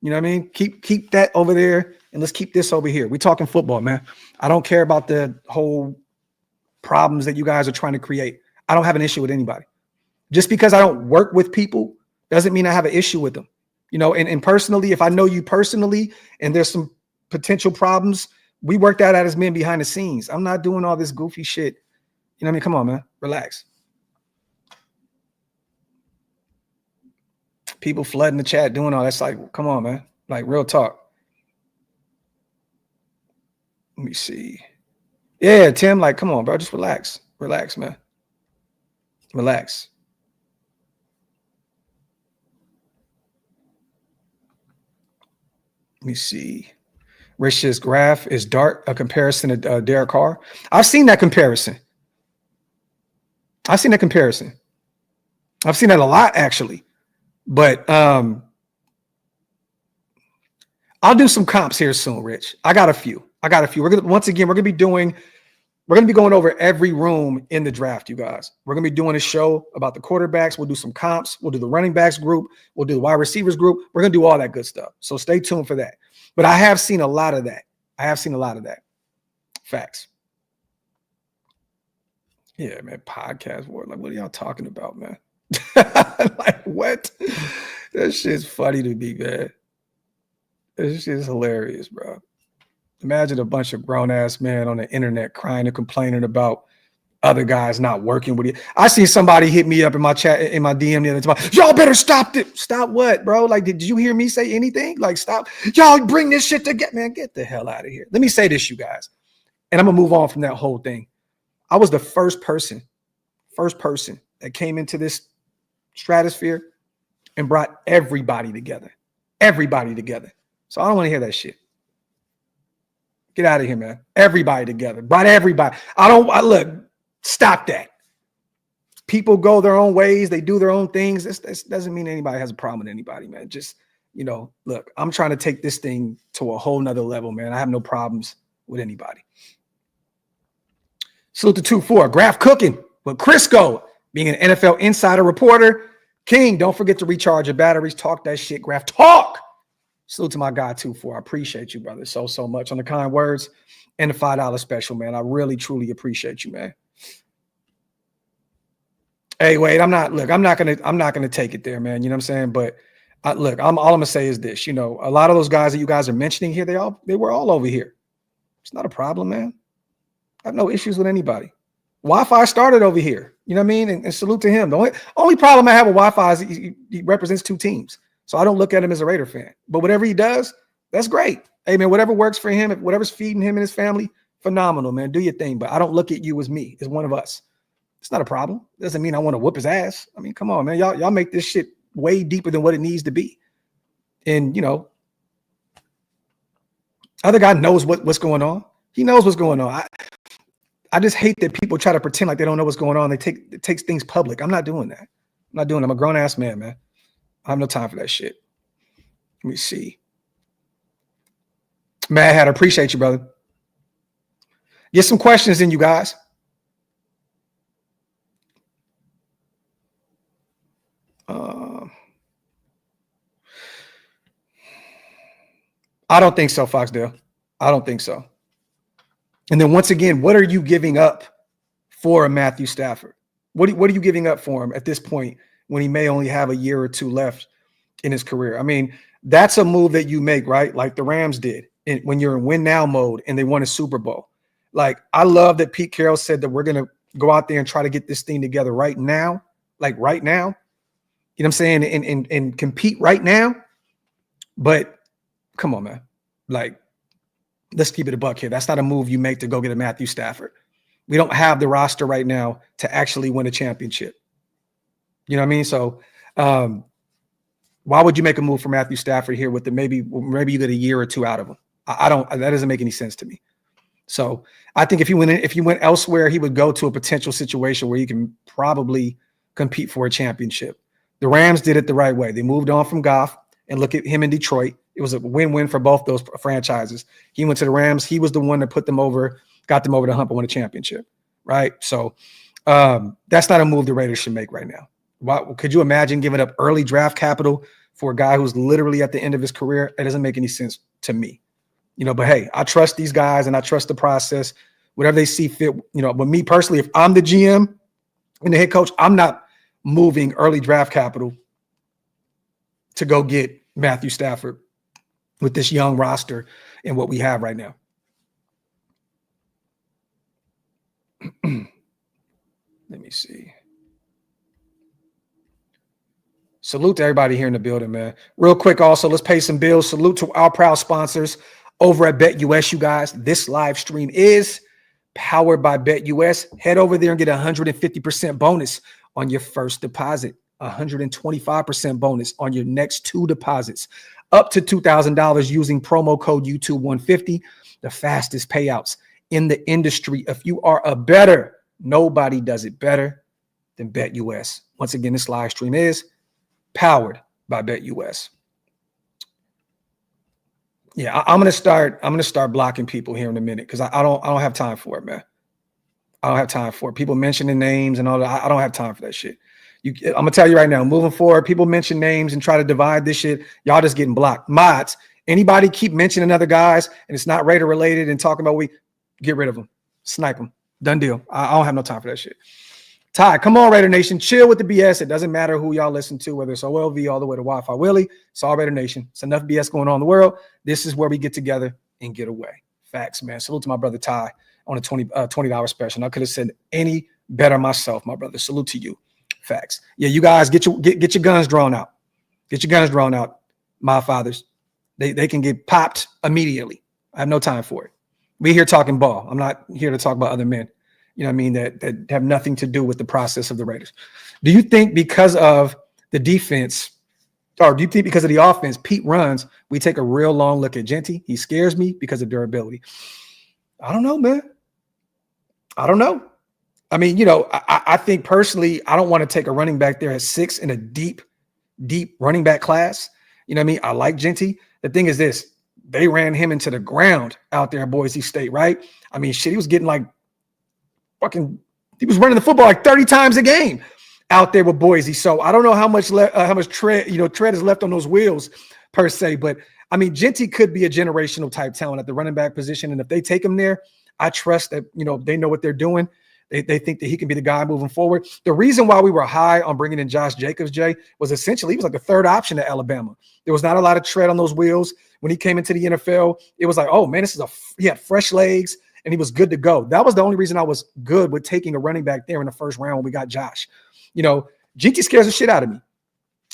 You know what I mean? Keep that over there and let's keep this over here. We're talking football, man. I don't care about the whole problems that you guys are trying to create. I don't have an issue with anybody. Just because I don't work with people doesn't mean I have an issue with them. You know, and personally, if I know you personally and there's some potential problems, we work that out as men behind the scenes. I'm not doing all this goofy shit. You know what I mean? Come on, man. Relax. People flooding the chat doing all that's like, come on, man. Like real talk. Let me see. Yeah, Tim, like, come on, bro. Just relax. Relax, man. Relax. Let me see. Rich's Graphk is Dart a comparison to Derek Carr? I've seen that comparison. I've seen that a lot, actually. But I'll do some comps here soon, Rich. I got a few. We're gonna be going over every room in the draft, you guys. We're gonna be doing a show about the quarterbacks. We'll do some comps. We'll do the running backs group. We'll do the wide receivers group. We're gonna do all that good stuff. So stay tuned for that. But I have seen a lot of that. Facts. Yeah, man. Podcast word. Like, what are y'all talking about, man? Like, what? That shit's funny to me, man. This shit is hilarious, bro. Imagine a bunch of grown-ass men on the internet crying and complaining about other guys not working with you. I seen somebody hit me up in my chat, in my DM the other time. Y'all better stop it. Stop what, bro? Like, did you hear me say anything? Like, stop. Y'all bring this shit together. Man, get the hell out of here. Let me say this, you guys. And I'm going to move on from that whole thing. I was the first person that came into this stratosphere and brought everybody together. So I don't want to hear that shit. Get out of here, man. Everybody together. Brought everybody. Look, stop that. People go their own ways. They do their own things. This doesn't mean anybody has a problem with anybody, man. Just, look, I'm trying to take this thing to a whole nother level, man. I have no problems with anybody. Salute to 2-4. Graphk cooking with Crisco, being an NFL insider reporter. King, don't forget to recharge your batteries. Talk that shit, Graphk. Talk! Salute to my guy, 2-4. I appreciate you, brother, so much on the kind words and the $5 special, man. I really, truly appreciate you, man. Hey, wait, I'm not gonna take it there, man. You know what I'm saying? But all I'm gonna say is this. A lot of those guys that you guys are mentioning here, they were all over here. It's not a problem, man. I have no issues with anybody. Wi-Fi started over here. You know what I mean? And salute to him. The only problem I have with Wi-Fi is he represents two teams. So I don't look at him as a Raider fan. But whatever he does, that's great. Hey, man, whatever works for him, whatever's feeding him and his family, phenomenal, man. Do your thing. But I don't look at you as me, as one of us. It's not a problem. Doesn't mean I want to whoop his ass. I mean, come on, man. Y'all make this shit way deeper than what it needs to be. And, other guy knows what's going on. He knows what's going on. I just hate that people try to pretend like they don't know what's going on. It takes things public. I'm not doing that. I'm a grown-ass man, man. I have no time for that shit. Let me see. Mad Hatter, appreciate you, brother. Get some questions in, you guys. I don't think so, Foxdale. I don't think so. And then once again, what are you giving up for a Matthew Stafford? What are you giving up for him at this point when he may only have a year or two left in his career? I mean, that's a move that you make, right? Like the Rams did when you're in win now mode and they won a Super Bowl. Like, I love that Pete Carroll said that we're going to go out there and try to get this thing together right now. Like right now, you know what I'm saying? And compete right now. But come on, man. Like, let's keep it a buck here. That's not a move you make to go get a Matthew Stafford. We don't have the roster right now to actually win a championship. You know what I mean? So why would you make a move for Matthew Stafford here with maybe you get a year or two out of him? That doesn't make any sense to me. So I think if you went elsewhere, he would go to a potential situation where he can probably compete for a championship. The Rams did it the right way. They moved on from Goff. And look at him in Detroit. It was a win-win for both those franchises. He went to the Rams. He was the one that put them over, got them over the hump and won a championship, right? So that's not a move the Raiders should make right now. Could you imagine giving up early draft capital for a guy who's literally at the end of his career? It doesn't make any sense to me. But hey, I trust these guys and I trust the process, whatever they see fit. But me personally, if I'm the GM and the head coach, I'm not moving early draft capital to go get Matthew Stafford with this young roster and what we have right now. Let me see. Salute to everybody here in the building, man. Real quick, also, let's pay some bills. Salute to our proud sponsors over at BetUS, you guys. This live stream is powered by BetUS. Head over there and get a 150% bonus on your first deposit, 125% bonus on your next 2 deposits, up to $2,000 using promo code YouTube150, the fastest payouts in the industry. If you are a bettor, nobody does it better than BetUS. Once again, this live stream is powered by BetUS. Yeah, I'm gonna start blocking people here in a minute because I don't have time for it, man. I don't have time for it. People mentioning names and all that. I don't have time for that shit. I'm gonna tell you right now, moving forward, people mention names and try to divide this shit. Y'all just getting blocked. Mods, anybody keep mentioning other guys and it's not Raider related and talking about get rid of them, snipe them. Done deal. I don't have no time for that shit. Ty, come on, Raider Nation. Chill with the BS. It doesn't matter who y'all listen to, whether it's OLV all the way to Wi-Fi Willie. It's all Raider Nation. It's enough BS going on in the world. This is where we get together and get away. Facts, man. Salute to my brother Ty on a $20 special. And I could have said any better myself, my brother. Salute to you. Facts. Yeah, you guys get your guns drawn out. Get your guns drawn out, my fathers. They can get popped immediately. I have no time for it. We here talking ball. I'm not here to talk about other men. That have nothing to do with the process of the Raiders. Do you think because of the defense, or do you think because of the offense, Pete runs, we take a real long look at Genty? He scares me because of durability. I don't know, man. I don't know. I mean, I think personally, I don't want to take a running back there at 6 in a deep running back class. You know what I mean? I like Genty. The thing is this, they ran him into the ground out there in Boise State, right? I mean, shit, he was getting he was running the football like 30 times a game out there with Boise. So I don't know how much tread is left on those wheels per se. But I mean, Genty could be a generational type talent at the running back position. And if they take him there, I trust that, they know what they're doing. They think that he can be the guy moving forward. The reason why we were high on bringing in Josh Jacobs, Jay, was essentially he was like the third option at Alabama. There was not a lot of tread on those wheels. When he came into the NFL, it was like, oh man, he had fresh legs. And he was good to go. That was the only reason I was good with taking a running back there in the first round when we got Josh. GT scares the shit out of me.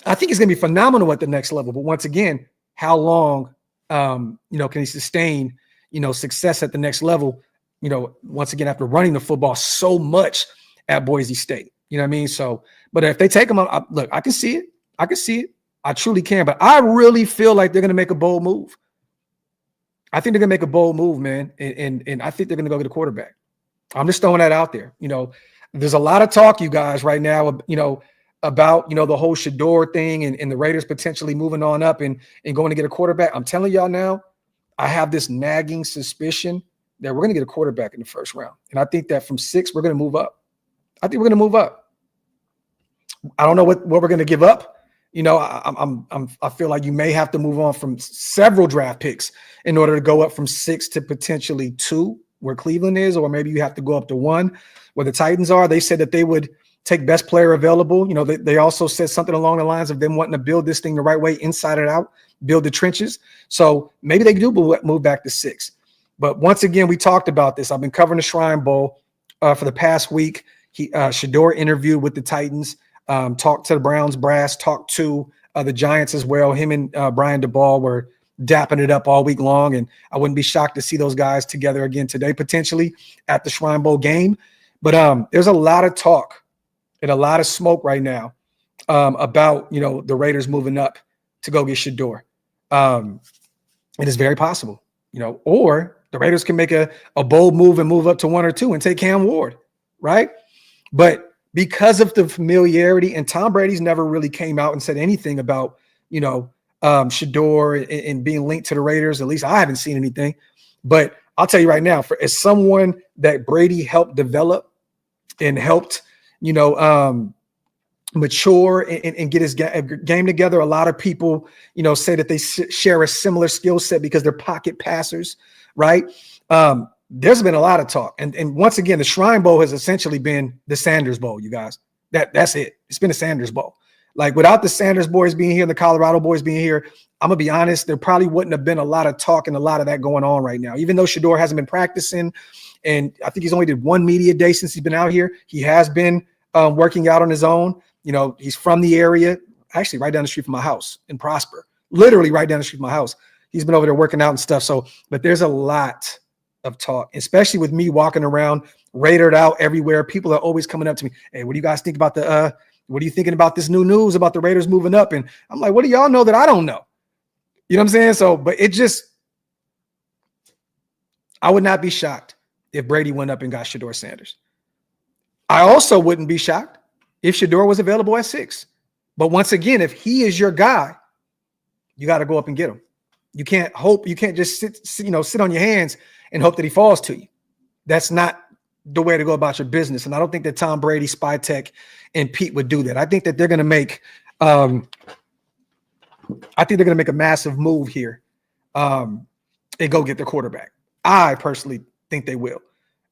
I think he's going to be phenomenal at the next level. But once again, how long, can he sustain, success at the next level, once again, after running the football so much at Boise State. You know what I mean? So, but if they take him on, look, I can see it. I truly can. But I really feel like they're going to make a bold move. I think they're going to make a bold move, man. And I think they're going to go get a quarterback. I'm just throwing that out there. There's a lot of talk, you guys, right now, about, the whole Sheduer thing and the Raiders potentially moving on up and going to get a quarterback. I'm telling y'all now, I have this nagging suspicion that we're going to get a quarterback in the first round. And I think that from 6, we're going to move up. I think we're going to move up. I don't know what we're going to give up. I feel like you may have to move on from several draft picks in order to go up from 6 to potentially 2, where Cleveland is, or maybe you have to go up to 1, where the Titans are. They said that they would take best player available. They also said something along the lines of them wanting to build this thing the right way, inside and out, build the trenches. So maybe they do move back to 6. But once again, we talked about this. I've been covering the Shrine Bowl for the past week. Sheduer interviewed with the Titans. Talked to the Browns brass, talked to the Giants as well. Him and Brian DeBall were dapping it up all week long, and I wouldn't be shocked to see those guys together again today, potentially at the Shrine Bowl game. But there's a lot of talk and a lot of smoke right now about, the Raiders moving up to go get Sheduer. It is very possible, or the Raiders can make a bold move and move up to 1 or 2 and take Cam Ward, right? But because of the familiarity, and Tom Brady's never really came out and said anything about, Sheduer and being linked to the Raiders. At least I haven't seen anything. But I'll tell you right now, as someone that Brady helped develop and helped, mature and get his game together. A lot of people, say that they share a similar skill set because they're pocket passers, right? There's been a lot of talk. And once again, the Shrine Bowl has essentially been the Sanders Bowl, you guys. That's it. It's been a Sanders Bowl. Like without the Sanders boys being here and the Colorado boys being here, I'm going to be honest, there probably wouldn't have been a lot of talk and a lot of that going on right now. Even though Sheduer hasn't been practicing, and I think he's only did one media day since he's been out here, he has been working out on his own. He's from the area, actually right down the street from my house in Prosper, literally right down the street from my house. He's been over there working out and stuff. So, but there's a lot of talk, especially with me walking around, Raidered out everywhere. People are always coming up to me. Hey, what do you guys think about what are you thinking about this new news about the Raiders moving up? And I'm like, what do y'all know that I don't know? You know what I'm saying? So, but I would not be shocked if Brady went up and got Sheduer Sanders. I also wouldn't be shocked if Sheduer was available at 6. But once again, if he is your guy, you got to go up and get him. You can't just sit on your hands and hope that he falls to you. That's not the way to go about your business. And I don't think that Tom Brady, Spy Tech, and Pete would do that. I think that they're going to make a massive move here and go get their quarterback. I personally think they will.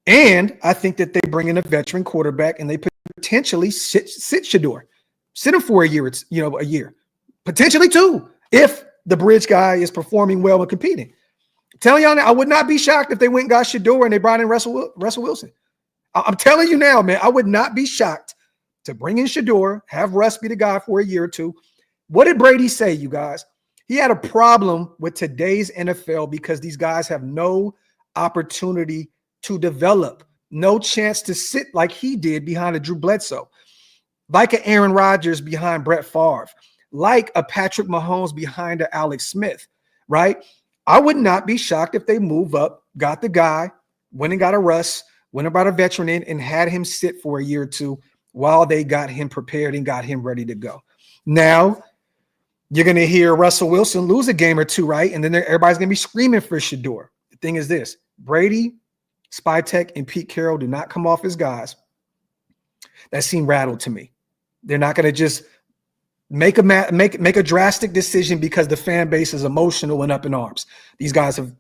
And I think that they bring in a veteran quarterback and they potentially sit Sheduer. Sit him for a year, potentially 2, if the bridge guy is performing well and competing. I'm telling y'all now, I would not be shocked if they went and got Sheduer and they brought in Russell Wilson. I'm telling you now, man, I would not be shocked to bring in Sheduer, have Russ be the guy for a year or 2. What did Brady say, you guys? He had a problem with today's NFL because these guys have no opportunity to develop, no chance to sit like he did behind a Drew Bledsoe, like an Aaron Rodgers behind Brett Favre, like a Patrick Mahomes behind a Alex Smith, right? I would not be shocked if they move up, got the guy, went and got a Russ, went about a veteran in and had him sit for a year or 2 while they got him prepared and got him ready to go. Now, you're going to hear Russell Wilson lose a game or 2, right? And then everybody's going to be screaming for Sheduer. The thing is this, Brady, Spy Tech, and Pete Carroll do not come off as guys that seem rattled to me. They're not going to just make a drastic decision because the fan base is emotional and up in arms. These guys have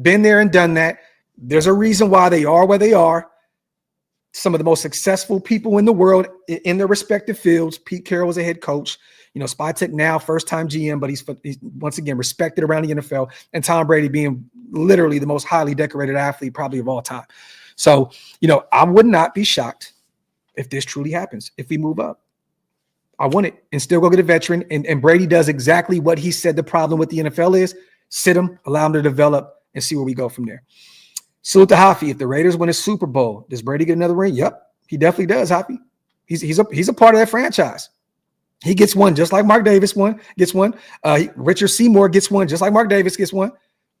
been there and done that. There's a reason why they are where they are. Some of the most successful people in the world in their respective fields. Pete Carroll was a head coach. Spy Tech now first-time GM, but he's once again respected around the NFL. And Tom Brady being literally the most highly decorated athlete probably of all time. So, I would not be shocked if this truly happens, if we move up. I want it and still go get a veteran. And Brady does exactly what he said the problem with the NFL is. Sit him, allow him to develop, and see where we go from there. Salute to Hafi. If the Raiders win a Super Bowl, does Brady get another ring? Yep, he definitely does, Hafi. He's a part of that franchise. He gets one just like Mark Davis gets one. Richard Seymour gets one just like Mark Davis gets one.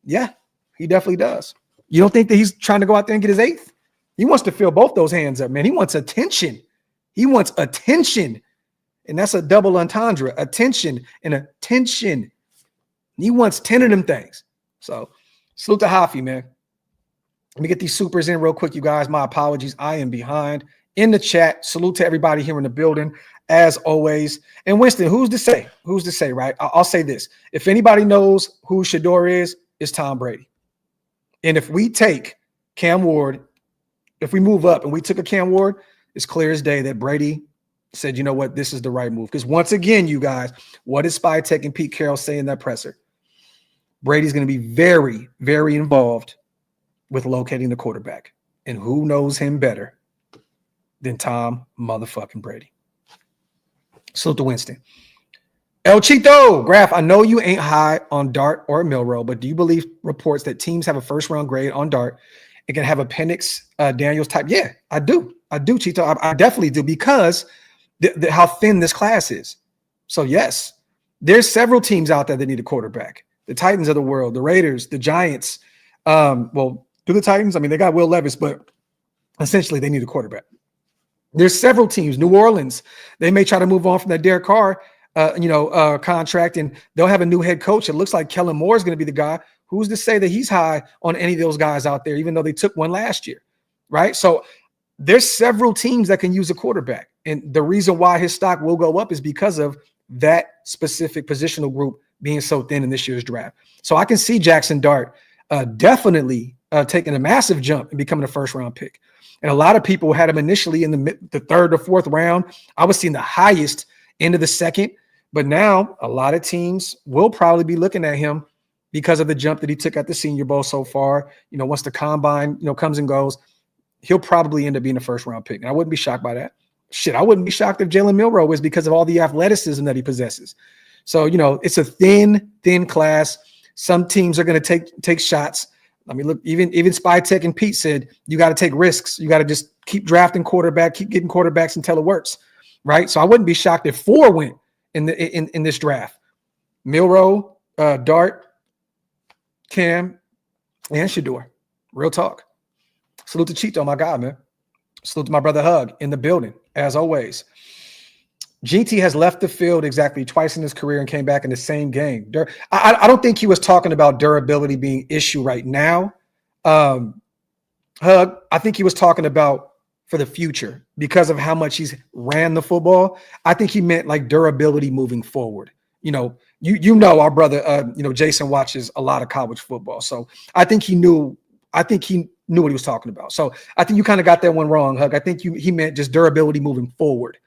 Yeah, he definitely does. You don't think that he's trying to go out there and get his 8th? He wants to fill both those hands up, man. He wants attention. And that's a double entendre. Attention and attention. He wants 10 of them things. So salute to Hafi, man. Let me get these supers in real quick, you guys. My apologies. I am behind in the chat. Salute to everybody here in the building, as always. And Winston, who's to say? Who's to say, right? I'll say this. If anybody knows who Sheduer is, it's Tom Brady. And if we take Cam Ward, if we move up and we took a Cam Ward, it's clear as day that Brady said, you know what, this is the right move. Because once again, you guys, what did Spy Tech and Pete Carroll say in that presser? Brady's going to be very, very involved with locating the quarterback. And who knows him better than Tom motherfucking Brady? Salute to Winston. El Chito, Graphk, I know you ain't high on Dart or Milrow, but do you believe reports that teams have a first-round grade on Dart and can have appendix Daniels type? Yeah, I do, Chito. I definitely do, because how thin this class is. So, yes, there's several teams out there that need a quarterback. The Titans of the world, the Raiders, the Giants. Do the Titans? I mean, they got Will Levis, but essentially they need a quarterback. There's several teams. New Orleans, they may try to move on from that Derek Carr contract, and they'll have a new head coach. It looks like Kellen Moore is going to be the guy. Who's to say that he's high on any of those guys out there, even though they took one last year, right? So there's several teams that can use a quarterback. And the reason why his stock will go up is because of that specific positional group being so thin in this year's draft. So I can see Jackson Dart definitely taking a massive jump and becoming a first-round pick. And a lot of people had him initially in the third or fourth round. I was seeing the highest into the second. But now a lot of teams will probably be looking at him because of the jump that he took at the Senior Bowl so far. Once the combine, comes and goes, he'll probably end up being a first-round pick. And I wouldn't be shocked by that. Shit, I wouldn't be shocked if Jalen Milroe was because of all the athleticism that he possesses. So, it's a thin class. Some teams are going to take shots. I mean, look, even Spytech and Pete said, you got to take risks. You got to just keep drafting quarterback, keep getting quarterbacks until it works, right? So I wouldn't be shocked if 4 went in this draft. Milroe, Dart, Cam, and Sheduer. Real talk. Salute to Chito, my guy, man. Salute to my brother Hug in the building, as always. GT has left the field exactly twice in his career and came back in the same game. I don't think he was talking about durability being issue right now. Hug, I think he was talking about for the future because of how much he's ran the football. I think he meant like durability moving forward. Our brother, Jason watches a lot of college football. So I think he knew what he was talking about. So I think you kind of got that one wrong, Hug. I think he meant just durability moving forward.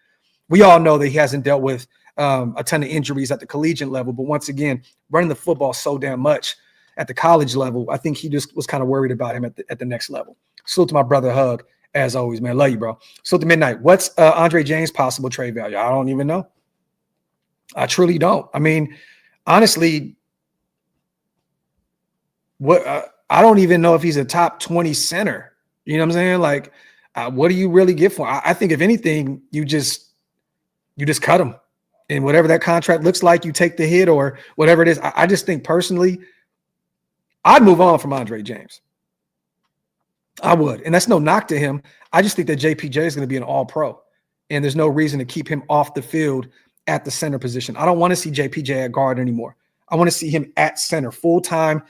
We all know that he hasn't dealt with a ton of injuries at the collegiate level, but once again, running the football so damn much at the college level, I think he just was kind of worried about him at the next level. Salute to my brother Hug, as always, man. Love you, bro. Salute to Midnight. What's Andre James' possible trade value? I don't even know. I truly don't. I mean, honestly, I don't even know if he's a top 20 center. You know what I'm saying? Like, what do you really get for him? I think if anything, you just cut him. And whatever that contract looks like, you take the hit or whatever it is. I just think personally, I'd move on from Andre James. I would. And that's no knock to him. I just think that JPJ is going to be an all-pro. And there's no reason to keep him off the field at the center position. I don't want to see JPJ at guard anymore. I want to see him at center full-time.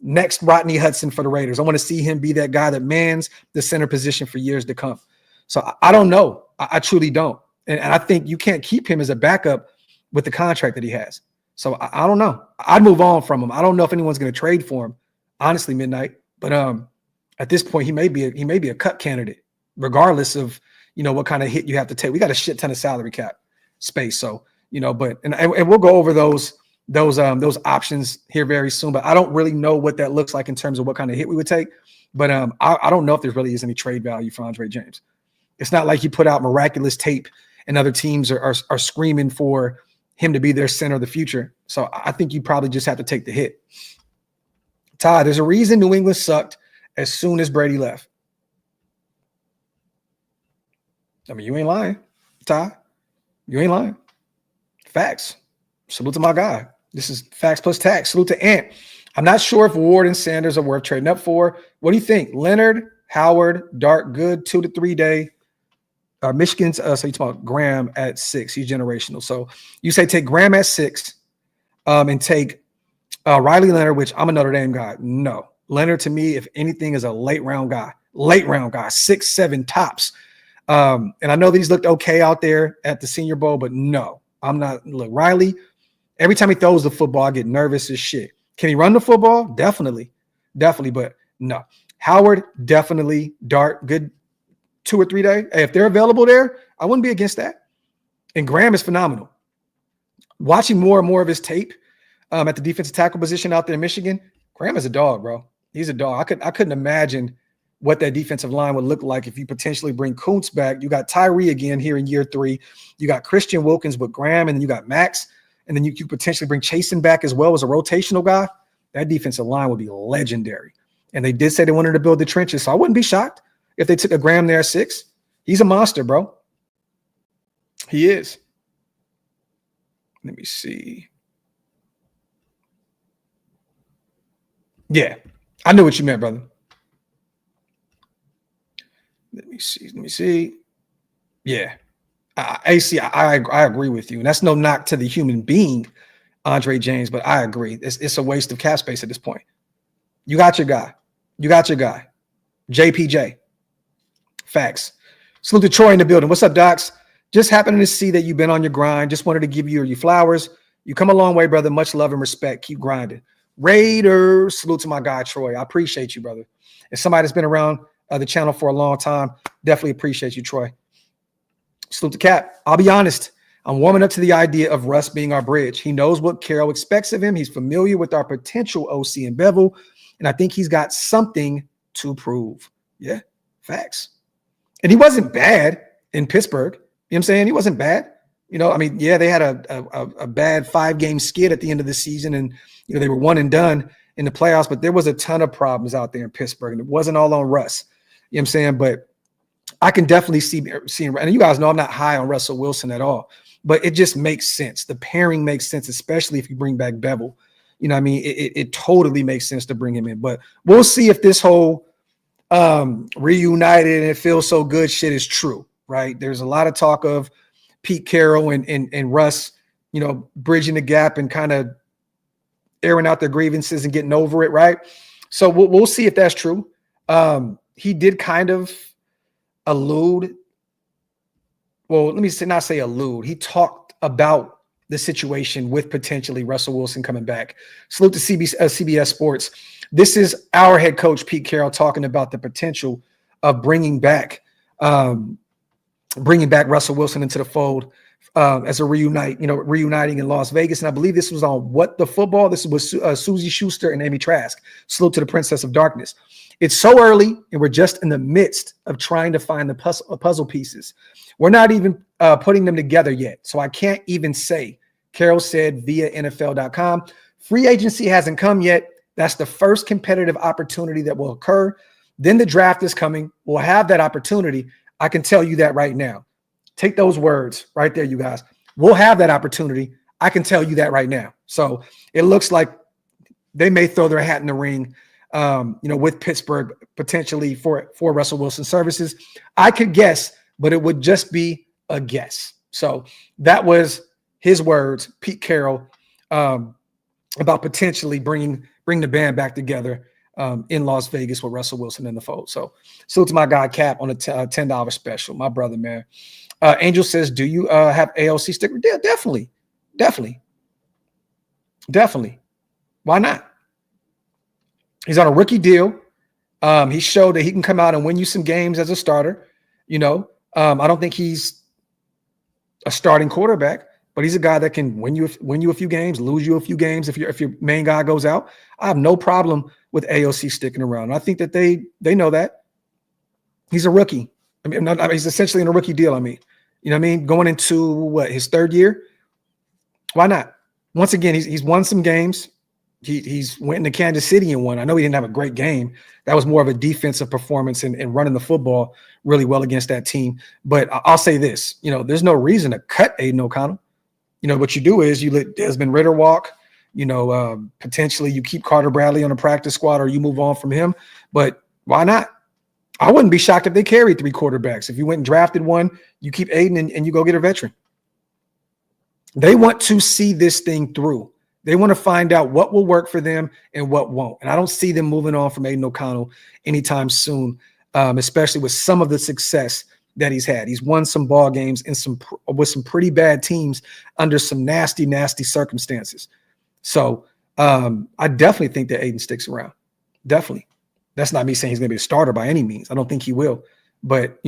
Next Rodney Hudson for the Raiders. I want to see him be that guy that mans the center position for years to come. So I don't know. I truly don't. And I think you can't keep him as a backup with the contract that he has. So I don't know. I'd move on from him. I don't know if anyone's going to trade for him, honestly, Midnight. But at this point, he may be a cut candidate, regardless of what kind of hit you have to take. We got a shit ton of salary cap space. So but we'll go over those options here very soon. But I don't really know what that looks like in terms of what kind of hit we would take. But I don't know if there really is any trade value for Andre James. It's not like he put out miraculous tape and other teams are screaming for him to be their center of the future. So I think you probably just have to take the hit. Ty, there's a reason New England sucked as soon as Brady left. I mean, you ain't lying, Ty. You ain't lying. Facts. Salute to my guy. This is Facts Plus Tax. Salute to Ant. I'm not sure if Ward and Sanders are worth trading up for. What do you think? Leonard, Howard, Dart, good 2 to 3 day. Michigan's, so you talk about Graham at 6. He's generational. So you say take Graham at 6 and take Riley Leonard, which I'm a Notre Dame guy. No. Leonard, to me, if anything, is a late round guy, 6, 7 tops. And I know that he's looked okay out there at the Senior Bowl, but no, I'm not. Look, Riley, every time he throws the football, I get nervous as shit. Can he run the football? Definitely, but no. Howard, definitely. Dart, good 2 or 3 day. Hey, if they're available there, I wouldn't be against that. And Graham is phenomenal. Watching more and more of his tape at the defensive tackle position out there in Michigan, Graham is a dog, bro. He's a dog. I couldn't imagine what that defensive line would look like if you potentially bring Kuntz back. You got Tyree again here in year 3. You got Christian Wilkins with Graham, and then you got Maxx, and then you potentially bring Chasen back as well as a rotational guy. That defensive line would be legendary. And they did say they wanted to build the trenches, so I wouldn't be shocked if they took a Graham there at 6. He's a monster, bro. He is. Let me see. Yeah, I knew what you meant, brother. Let me see. Yeah. AC, I agree with you. And that's no knock to the human being, Andre James, but I agree. It's a waste of cap space at this point. You got your guy. JPJ. Facts. Salute to Troy in the building. What's up, Docs? Just happening to see that you've been on your grind. Just wanted to give you your flowers. You come a long way, brother. Much love and respect. Keep grinding. Raiders. Salute to my guy, Troy. I appreciate you, brother. As somebody that's been around the channel for a long time, definitely appreciate you, Troy. Salute to Cap. I'll be honest. I'm warming up to the idea of Russ being our bridge. He knows what Carroll expects of him. He's familiar with our potential OC and Bevel, and I think he's got something to prove. Yeah, facts. And he wasn't bad in Pittsburgh. You know what I'm saying? He wasn't bad. I mean, yeah, they had a bad 5-game skid at the end of the season, and they were one and done in the playoffs, but there was a ton of problems out there in Pittsburgh, and it wasn't all on Russ. You know what I'm saying? But I can definitely see, and you guys know I'm not high on Russell Wilson at all, but it just makes sense. The pairing makes sense, especially if you bring back Bevel. You know what I mean? It totally makes sense to bring him in, but we'll see if this whole reunited and it feels so good shit is true, right? There's a lot of talk of Pete Carroll and Russ, bridging the gap and kind of airing out their grievances and getting over it, right? So we'll see if that's true. He did kind of allude. Well, let me not say allude. He talked about the situation with potentially Russell Wilson coming back. Salute to CBS Sports. This is our head coach, Pete Carroll, talking about the potential of bringing back Russell Wilson into the fold as a reuniting in Las Vegas. And I believe this was on What the Football. This was Susie Schuster and Amy Trask. Salute to the Princess of Darkness. It's so early, and we're just in the midst of trying to find the puzzle pieces. We're not even putting them together yet, so I can't even say. Carroll said via NFL.com. Free agency hasn't come yet. That's the first competitive opportunity that will occur. Then the draft is coming. We'll have that opportunity. I can tell you that right now. Take those words right there, you guys. We'll have that opportunity. I can tell you that right now. So it looks like they may throw their hat in the ring, with Pittsburgh potentially for Russell Wilson services. I could guess, but it would just be a guess. So that was his words, Pete Carroll, about potentially bring the band back together in Las Vegas with Russell Wilson in the fold. So salute to my guy Cap on a $10 special, my brother, man. Angel says, do you have ALC sticker? Yeah, definitely. Why not? He's on a rookie deal. He showed that he can come out and win you some games as a starter. I don't think he's a starting quarterback, but he's a guy that can win you a few games, lose you a few games if your main guy goes out. I have no problem with AOC sticking around. I think that they know that. He's a rookie. He's essentially in a rookie deal. Going into his third year. Why not? Once again, he's won some games. He's went into Kansas City and won. I know he didn't have a great game. That was more of a defensive performance and running the football really well against that team. But I'll say this, there's no reason to cut Aiden O'Connell. What you do is you let Desmond Ridder walk. Potentially you keep Carter Bradley on the practice squad or you move on from him. But why not? I wouldn't be shocked if they carried 3 quarterbacks. If you went and drafted one, you keep Aiden and you go get a veteran. They want to see this thing through. They want to find out what will work for them and what won't. And I don't see them moving on from Aiden O'Connell anytime soon, especially with some of the success that he's had. He's won some ball games with some pretty bad teams under some nasty, nasty circumstances. So I definitely think that Aiden sticks around. Definitely. That's not me saying he's going to be a starter by any means. I don't think he will. But,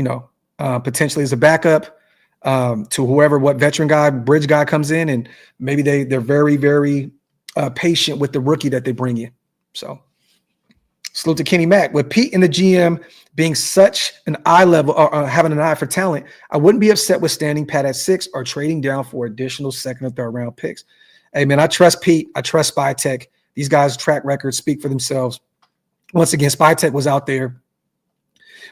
potentially as a backup to what veteran guy, bridge guy comes in, and maybe they're very, very patient with the rookie that they bring in. So salute to Kenny Mack. With Pete and the GM being such an eye level or having an eye for talent, I wouldn't be upset with standing pat at 6 or trading down for additional second or third round picks. Hey, man, I trust Pete. I trust SpyTech. These guys' track records speak for themselves. Once again, SpyTech was out there.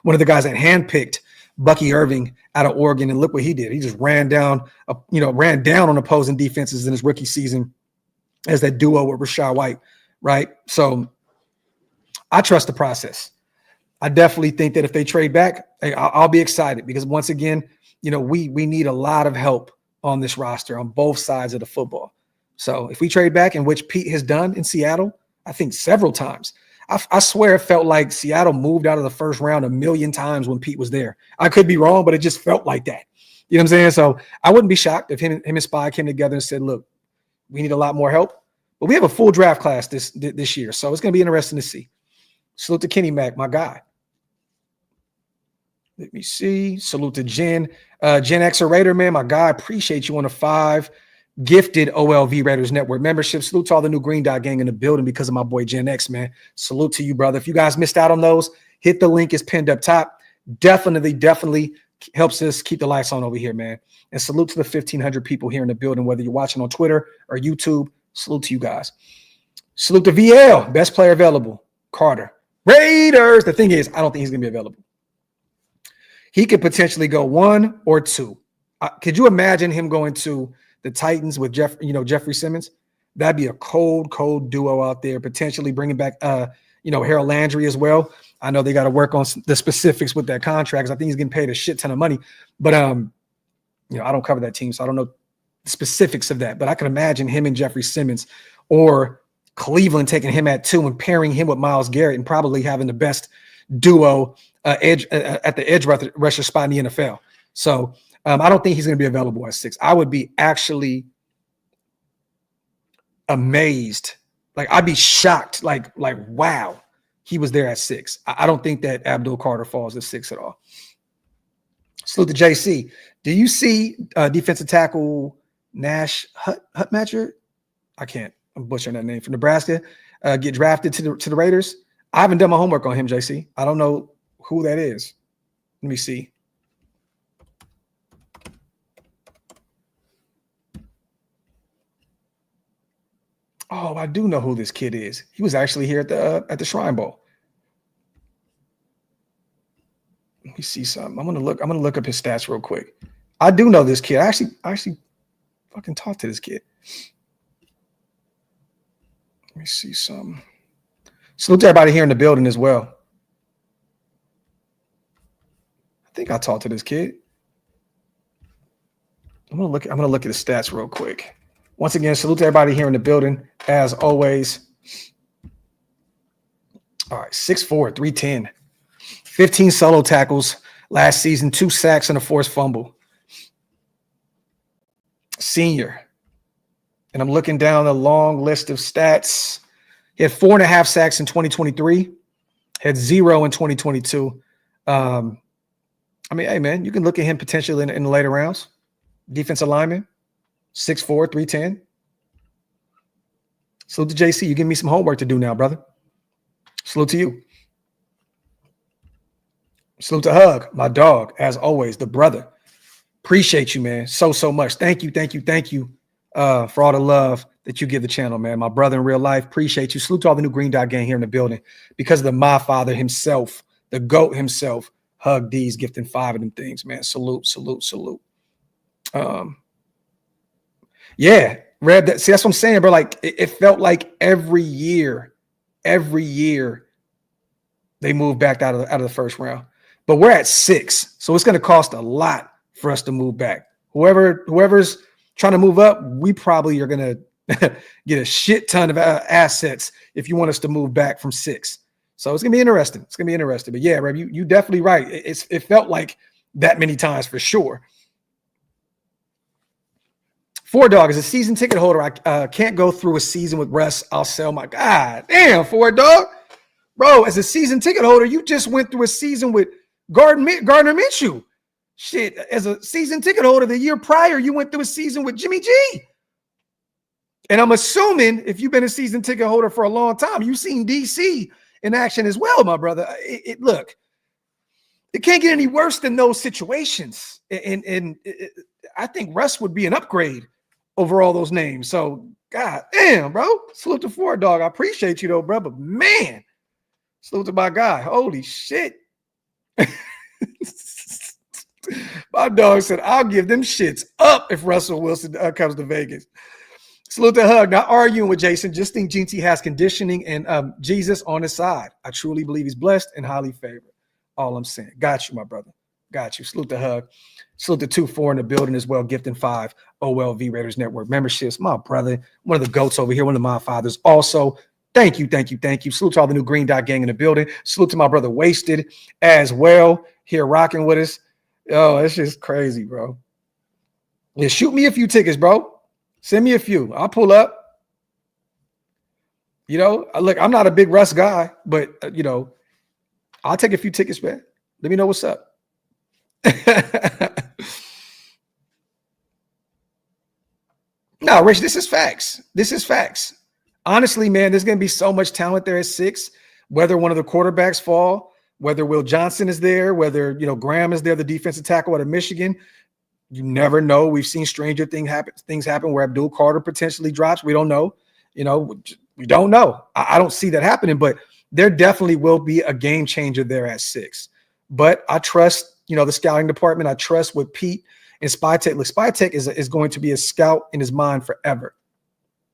One of the guys that handpicked Bucky Irving out of Oregon, and look what he did. He just ran down on opposing defenses in his rookie season as that duo with Rashad White, right? So I trust the process. I definitely think that if they trade back, I'll be excited because once again, we need a lot of help on this roster on both sides of the football. So if we trade back, in which Pete has done in Seattle, I think several times, I swear it felt like Seattle moved out of the first round a million times when Pete was there. I could be wrong, but it just felt like that. You know what I'm saying? So I wouldn't be shocked if him and Spy came together and said, look, we need a lot more help. But we have a full draft class this year, so it's going to be interesting to see. Salute to Kenny Mack, my guy. Let me see. Salute to Gen Xer Raider, man, my guy. Appreciate you on the 5 gifted OLV Raiders Network membership. Salute to all the new Green Dot gang in the building because of my boy Gen X, man. Salute to you, brother. If you guys missed out on those, hit the link. It's pinned up top. Definitely helps us keep the lights on over here, man. And salute to the 1,500 people here in the building, whether you're watching on Twitter or YouTube. Salute to you guys. Salute to VL, best player available, Carter. Raiders. The thing is, I don't think he's going to be available. He could potentially go 1 or 2. Could you imagine him going to the Titans with Jeffrey Simmons? That'd be a cold duo out there, potentially bringing back, Harold Landry as well. I know they got to work on the specifics with that contract because I think he's getting paid a shit ton of money. But, I don't cover that team, so I don't know the specifics of that. But I can imagine him and Jeffrey Simmons or Cleveland taking him at 2 and pairing him with Myles Garrett and probably having the best duo at the edge rusher spot in the NFL. So I don't think he's going to be available at 6. I would be actually amazed. Like, I'd be shocked. Like, wow, he was there at 6. I don't think that Abdul Carter falls at 6 at all. Salute to JC. Do you see defensive tackle Nash Hutmatcher? I'm butchering that name, from Nebraska, get drafted to the Raiders? I haven't done my homework on him, JC. I don't know who that is. Let me see. Oh, I do know who this kid is. He was actually here at the Shrine Bowl. Let me see something. I'm gonna look up his stats real quick. I do know this kid. I actually fucking talked to this kid. Let me see something. Salute to everybody here in the building as well. I think I talked to this kid. I'm gonna look at his stats real quick. Once again, salute to everybody here in the building, as always. All right, 6'4", 310, 15 solo tackles last season, 2 sacks and a forced fumble. Senior. And I'm looking down the long list of stats. He had 4.5 sacks in 2023, had 0 in 2022. Hey, man, you can look at him potentially in the later rounds. Defensive lineman, 6'4", 310. Salute to JC. You give me some homework to do now, brother. Salute to you. Salute to Hug, my dog, as always, the brother. Appreciate you, man, so much. Thank you for all the love that you give the channel, man. My brother in real life, appreciate you. Salute to all the new Green Dot gang here in the building. Because of my father himself, the GOAT himself, Hug D's gifting 5 of them things, man. Salute. Yeah, Reb, that's what I'm saying, bro. Like, it felt like every year they moved back out of the first round. But we're at 6, so it's going to cost a lot for us to move back. Whoever's trying to move up, we probably are going to get a shit ton of assets if you want us to move back from 6. So it's going to be interesting. But yeah, Reb, you definitely right. It felt like that many times for sure. 4Dog is a season ticket holder. I can't go through a season with Russ. I'll sell my God. Damn, 4Dog. Bro, as a season ticket holder, you just went through a season with Gardner Minshew. Shit, as a season ticket holder, the year prior, you went through a season with Jimmy G. And I'm assuming if you've been a season ticket holder for a long time, you've seen DC in action as well, my brother. Look, it can't get any worse than those situations. And I think Russ would be an upgrade over all those names. So, God damn, bro. Salute to 4Dog. I appreciate you, though, bro. But, man, salute to my guy. Holy shit. My dog said, I'll give them shits up if Russell Wilson comes to Vegas. Salute to Hug. Not arguing with Jason. Just think GT has conditioning and Jesus on his side. I truly believe he's blessed and highly favored. All I'm saying. Got you, my brother. Got you. Salute the hug. Salute the 2-4 in the building as well. Gifting 5 OLV Raiders Network memberships. My brother, one of the goats over here, one of my fathers. Also, thank you. Salute to all the new Green Dot Gang in the building. Salute to my brother Wasted as well, here rocking with us. Oh, it's just crazy, bro. Yeah, shoot me a few tickets, bro. Send me a few. I'll pull up. You know, look, I'm not a big Russ guy, but, you know, I'll take a few tickets, man. Let me know what's up. No, Rich, this is facts. This is facts. Honestly, man, there's going to be so much talent there at 6, whether one of the quarterbacks fall, whether Will Johnson is there, whether, you know, Graham is there, the defensive tackle out of Michigan. You never know. We've seen stranger things happen where Abdul Carter potentially drops. We don't know. You know, we don't know. I don't see that happening, but there definitely will be a game changer there at 6. But I trust, you know, the scouting department. I trust what Pete and Spytech. Look, Spytech is going to be a scout in his mind forever.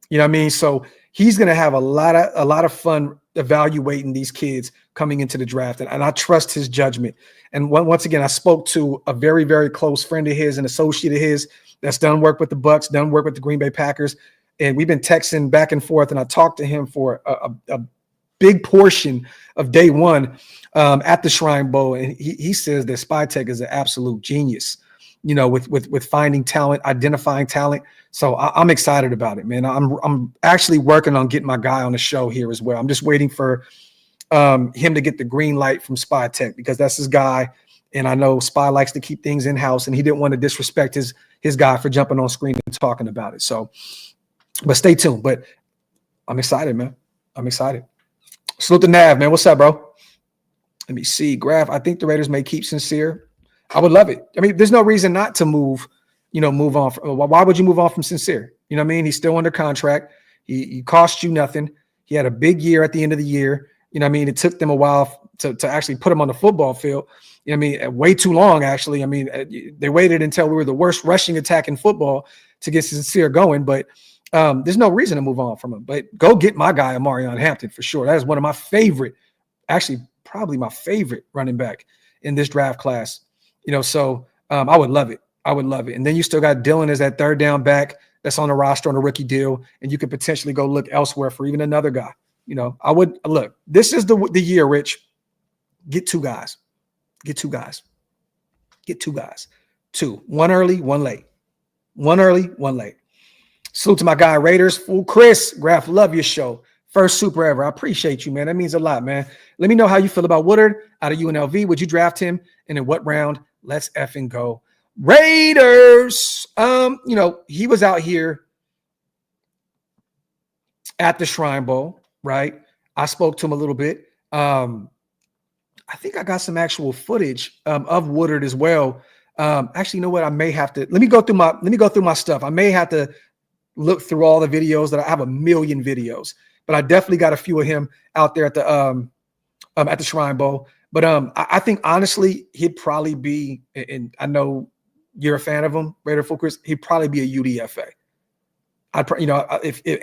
You know what I mean? So he's going to have a lot of fun evaluating these kids coming into the draft. And I trust his judgment. And once again, I spoke to a very, very close friend of his, an associate of his that's done work with the Bucks, done work with the Green Bay Packers. And we've been texting back and forth. And I talked to him for a big portion of day one at the Shrine Bowl. And he says that Spytech is an absolute genius, you know, with finding talent, identifying talent. So I'm excited about it, man. I'm actually working on getting my guy on the show here as well. I'm just waiting for him to get the green light from Spytech because that's his guy. And I know Spy likes to keep things in-house, and he didn't want to disrespect his guy for jumping on screen and talking about it. So, but stay tuned. But I'm excited, man. I'm excited. Salute to Nav, man. What's up, bro? Let me see. Graphk, I think the Raiders may keep Sincere. I would love it. I mean, there's no reason not to move on. Why would you move on from Sincere? You know what I mean? He's still under contract. He cost you nothing. He had a big year at the end of the year. You know what I mean? It took them a while to actually put him on the football field. You know what I mean? Way too long, actually. I mean, they waited until we were the worst rushing attack in football to get Sincere going. But there's no reason to move on from him. But go get my guy, Amarion Hampton, for sure. That is one of my favorite, actually probably my favorite running back in this draft class. You know, so I would love it. I would love it. And then you still got Dylan as that third down back that's on the roster on a rookie deal, and you could potentially go look elsewhere for even another guy. You know, I would look. This is the year, Rich. Get 2 guys. Get 2 guys. Get 2 guys. 2. 1 early, 1 late. 1 early, 1 late. Salute to my guy Raiders. Fool Chris, Graphk, love your show. First super ever. I appreciate you, man. That means a lot, man. Let me know how you feel about Woodard out of UNLV. Would you draft him? And in what round? Let's effing go. Raiders. You know, he was out here at the Shrine Bowl, right? I spoke to him a little bit. I think I got some actual footage of Woodard as well. Actually, you know what? I may have to let me go through my stuff. I may have to look through all the videos that I have a million videos, but I definitely got a few of him out there at the Shrine Bowl. But I think honestly, he'd probably be, and I know you're a fan of him, Raider Focus. He'd probably be a UDFA.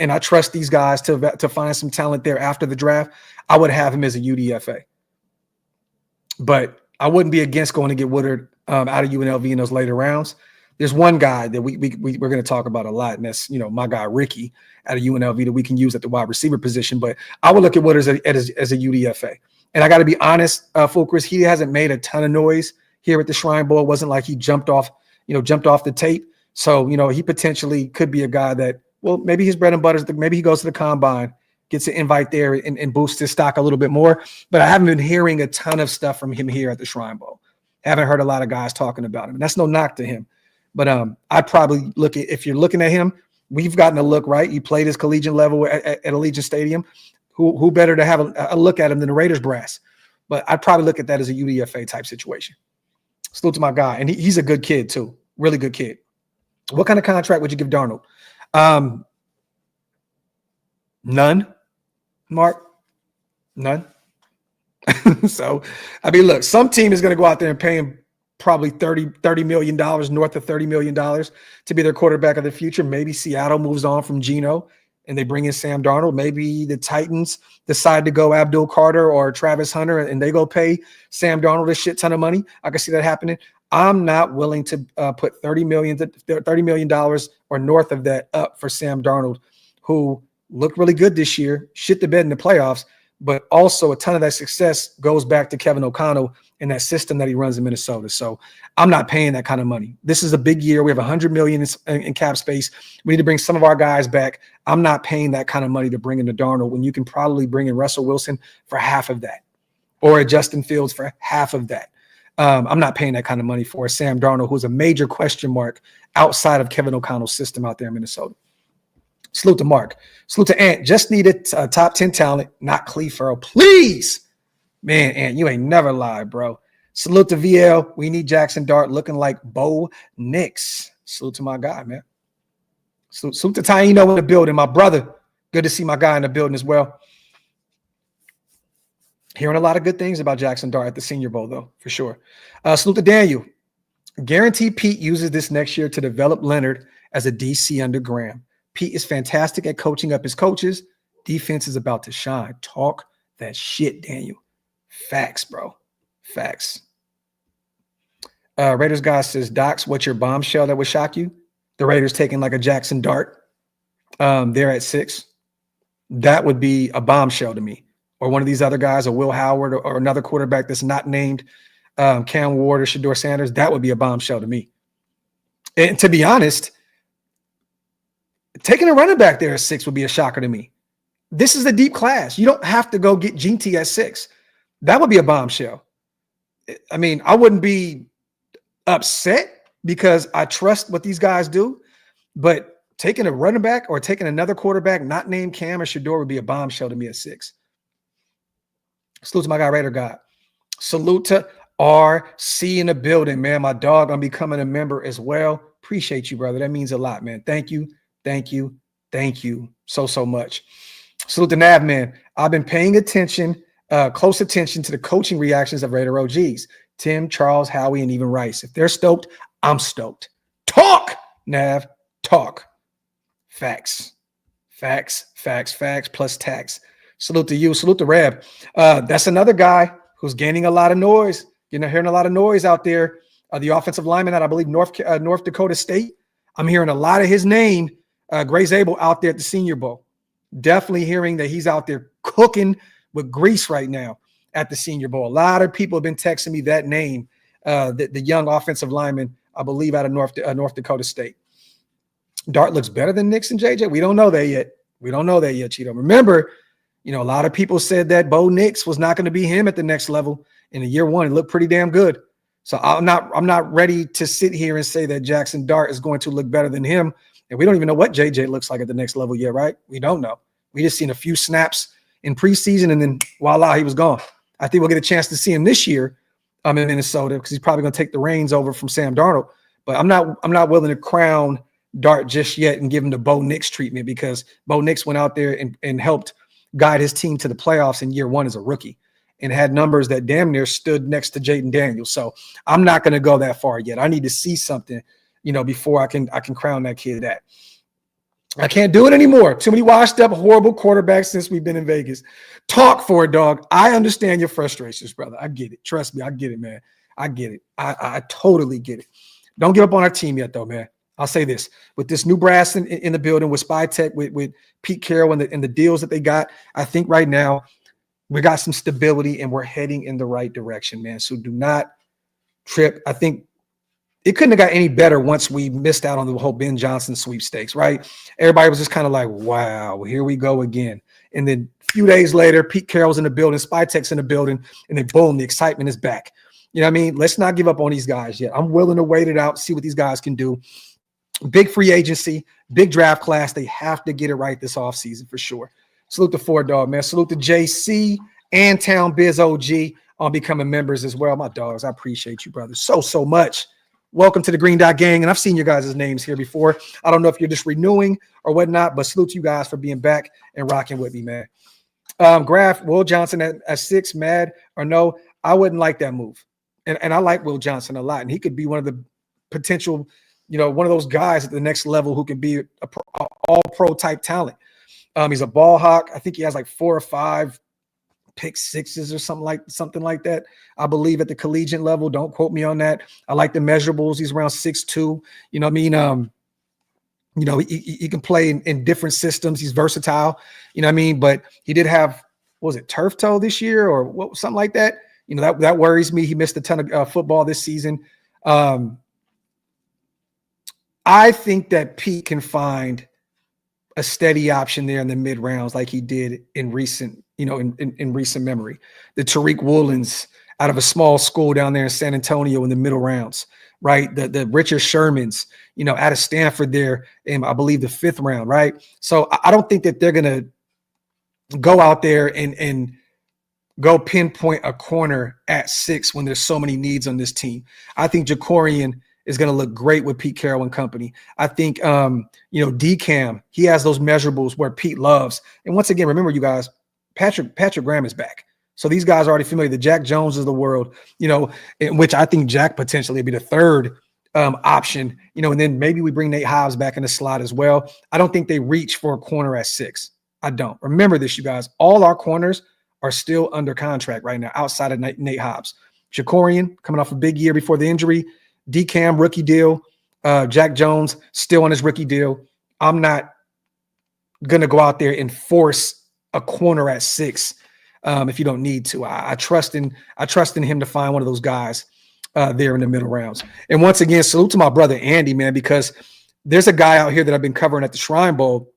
And I trust these guys to find some talent there after the draft. I would have him as a UDFA, but I wouldn't be against going to get Woodard out of UNLV in those later rounds. There's one guy that we're going to talk about a lot, and that's, you know, my guy Ricky out of UNLV that we can use at the wide receiver position. But I would look at Woodard as a UDFA. And I got to be honest, Fulcris, he hasn't made a ton of noise here at the Shrine Bowl. It wasn't like he jumped off the tape. So, you know, he potentially could be a guy that, well, maybe his bread and butter is maybe he goes to the combine, gets an invite there and boosts his stock a little bit more. But I haven't been hearing a ton of stuff from him here at the Shrine Bowl. Haven't heard a lot of guys talking about him. And that's no knock to him. But I'd probably look at, if you're looking at him, we've gotten a look, right? He played his collegiate level at Allegiant Stadium. Who better to have a look at him than the Raiders brass? But I'd probably look at that as a UDFA type situation. Salute to my guy. And he's a good kid too. Really good kid. What kind of contract would you give Darnold? None, Mark. None. So, I mean, look, some team is going to go out there and pay him probably $30 million, north of $30 million to be their quarterback of the future. Maybe Seattle moves on from Geno and they bring in Sam Darnold. Maybe the Titans decide to go Abdul Carter or Travis Hunter, and they go pay Sam Darnold a shit ton of money. I can see that happening. I'm not willing to put $30 million or north of that up for Sam Darnold, who looked really good this year, shit the bed in the playoffs, but also a ton of that success goes back to Kevin O'Connell and that system that he runs in Minnesota. So I'm not paying that kind of money. This is a big year. We have $100 million in cap space. We need to bring some of our guys back. I'm not paying that kind of money to bring in the Darnold when you can probably bring in Russell Wilson for half of that, or Justin Fields for half of that. I'm not paying that kind of money for Sam Darnold, who's a major question mark outside of Kevin O'Connell's system out there in Minnesota. Salute to Mark. Salute to Ant. Just needed a top 10 talent, not Cleve Farrell. Please. Man, Ant, you ain't never lied, bro. Salute to VL. We need Jackson Dart looking like Bo Nix. Salute to my guy, man. Salute to Taino in the building, my brother. Good to see my guy in the building as well. Hearing a lot of good things about Jackson Dart at the Senior Bowl, though, for sure. Salute to Daniel. Guarantee Pete uses this next year to develop Leonard as a DC under Graham. Pete is fantastic at coaching up his coaches. Defense is about to shine. Talk that shit, Daniel. Facts, bro. Facts. Raiders guy says, Docs, what's your bombshell that would shock you? The Raiders taking like a Jackson Dart. They're at 6. That would be a bombshell to me. Or one of these other guys, a Will Howard or another quarterback that's not named Cam Ward or Sheduer Sanders. That would be a bombshell to me. And to be honest, taking a running back there at 6 would be a shocker to me. This is a deep class. You don't have to go get GT at 6. That would be a bombshell. I mean, I wouldn't be upset because I trust what these guys do, but taking a running back or taking another quarterback not named Cam or Sheduer would be a bombshell to me at 6. Salute to my guy, Raider God. Salute to RC in the building, man. My dog, I'm becoming a member as well. Appreciate you, brother. That means a lot, man. Thank you. Thank you. Thank you so much. Salute to Nav, man. I've been paying attention, close attention to the coaching reactions of Raider OGs. Tim, Charles, Howie, and even Rice. If they're stoked, I'm stoked. Talk, Nav. Talk. Facts. Facts plus tax. Salute to you. Salute to Reb. That's another guy who's gaining a lot of noise. Hearing a lot of noise out there. The offensive lineman at, I believe, North Dakota State. I'm hearing a lot of his name, Gray Zabel, out there at the Senior Bowl. Definitely hearing that he's out there cooking with grease right now at the Senior Bowl. A lot of people have been texting me that name, the young offensive lineman, I believe, out of North Dakota State. Dart looks better than Nix and JJ. We don't know that yet. Cheeto. Remember, a lot of people said that Bo Nix was not going to be him at the next level. In year 1, it looked pretty damn good. So I'm not ready to sit here and say that Jackson Dart is going to look better than him. And we don't even know what JJ looks like at the next level yet, right? We don't know. We just seen a few snaps in preseason, and then voila, he was gone. I think we'll get a chance to see him this year in Minnesota because he's probably going to take the reins over from Sam Darnold. But I'm not willing to crown Dart just yet and give him the Bo Nix treatment because Bo Nix went out there and helped guide his team to the playoffs in year 1 as a rookie and had numbers that damn near stood next to Jaden Daniels. So I'm not going to go that far yet. I need to see something, before I can crown that kid that. I can't do it anymore. Too many washed up, horrible quarterbacks since we've been in Vegas. Talk for it, dog. I understand your frustrations, brother. I get it. Trust me, I get it, man. I get it. I totally get it. Don't give up on our team yet, though, man. I'll say this. With this new brass in the building, with Spy Tech, with Pete Carroll and the deals that they got, I think right now we got some stability and we're heading in the right direction, man. So do not trip. I think it couldn't have got any better once we missed out on the whole Ben Johnson sweepstakes, right? Everybody was just kind of like, wow, here we go again. And then a few days later, Pete Carroll's in the building, Spy Tech's in the building, and then boom, the excitement is back. You know what I mean? Let's not give up on these guys yet. I'm willing to wait it out, see what these guys can do. Big free agency, big draft class. They have to get it right this offseason for sure. Salute to Ford Dog, man. Salute to JC and Town Biz OG on becoming members as well. My dogs, I appreciate you, brother, so much. Welcome to the Green Dot Gang, and I've seen your guys' names here before. I don't know if you're just renewing or whatnot, but salute to you guys for being back and rocking with me, man. Graphk, Will Johnson at 6, mad or no? I wouldn't like that move. And I like Will Johnson a lot, and he could be one of the potential, one of those guys at the next level who can be a all-pro type talent. He's a ball hawk. I think he has like 4 or 5 pick sixes or something like that, I believe, at the collegiate level. Don't quote me on that. I like the measurables. He's around 6'2". You know what I mean? He can play in different systems. He's versatile. You know what I mean? But he did have, what was it, turf toe this year or something like that? You know, that worries me. He missed a ton of football this season. I think that Pete can find a steady option there in the mid rounds like he did in recent memory. The Tariq Woolens out of a small school down there in San Antonio in the middle rounds, right? The Richard Shermans, out of Stanford there in, I believe, the 5th round, right? So I don't think that they're going to go out there and go pinpoint a corner at 6 when there's so many needs on this team. I think Jacorian is going to look great with Pete Carroll and company. I think, DCAM, he has those measurables where Pete loves. And once again, remember, you guys, Patrick Graham is back. So these guys are already familiar. The Jack Jones of the world, in which I think Jack potentially would be the 3rd option, and then maybe we bring Nate Hobbs back in the slot as well. I don't think they reach for a corner at 6. I don't. Remember this, you guys. All our corners are still under contract right now outside of Nate Hobbs. Jacorian coming off a big year before the injury. DCAM, rookie deal. Jack Jones still on his rookie deal. I'm not going to go out there and force a corner at 6 if you don't need to. I trust in him to find one of those guys there in the middle rounds. And once again, salute to my brother Andy, man, because there's a guy out here that I've been covering at the Shrine Bowl,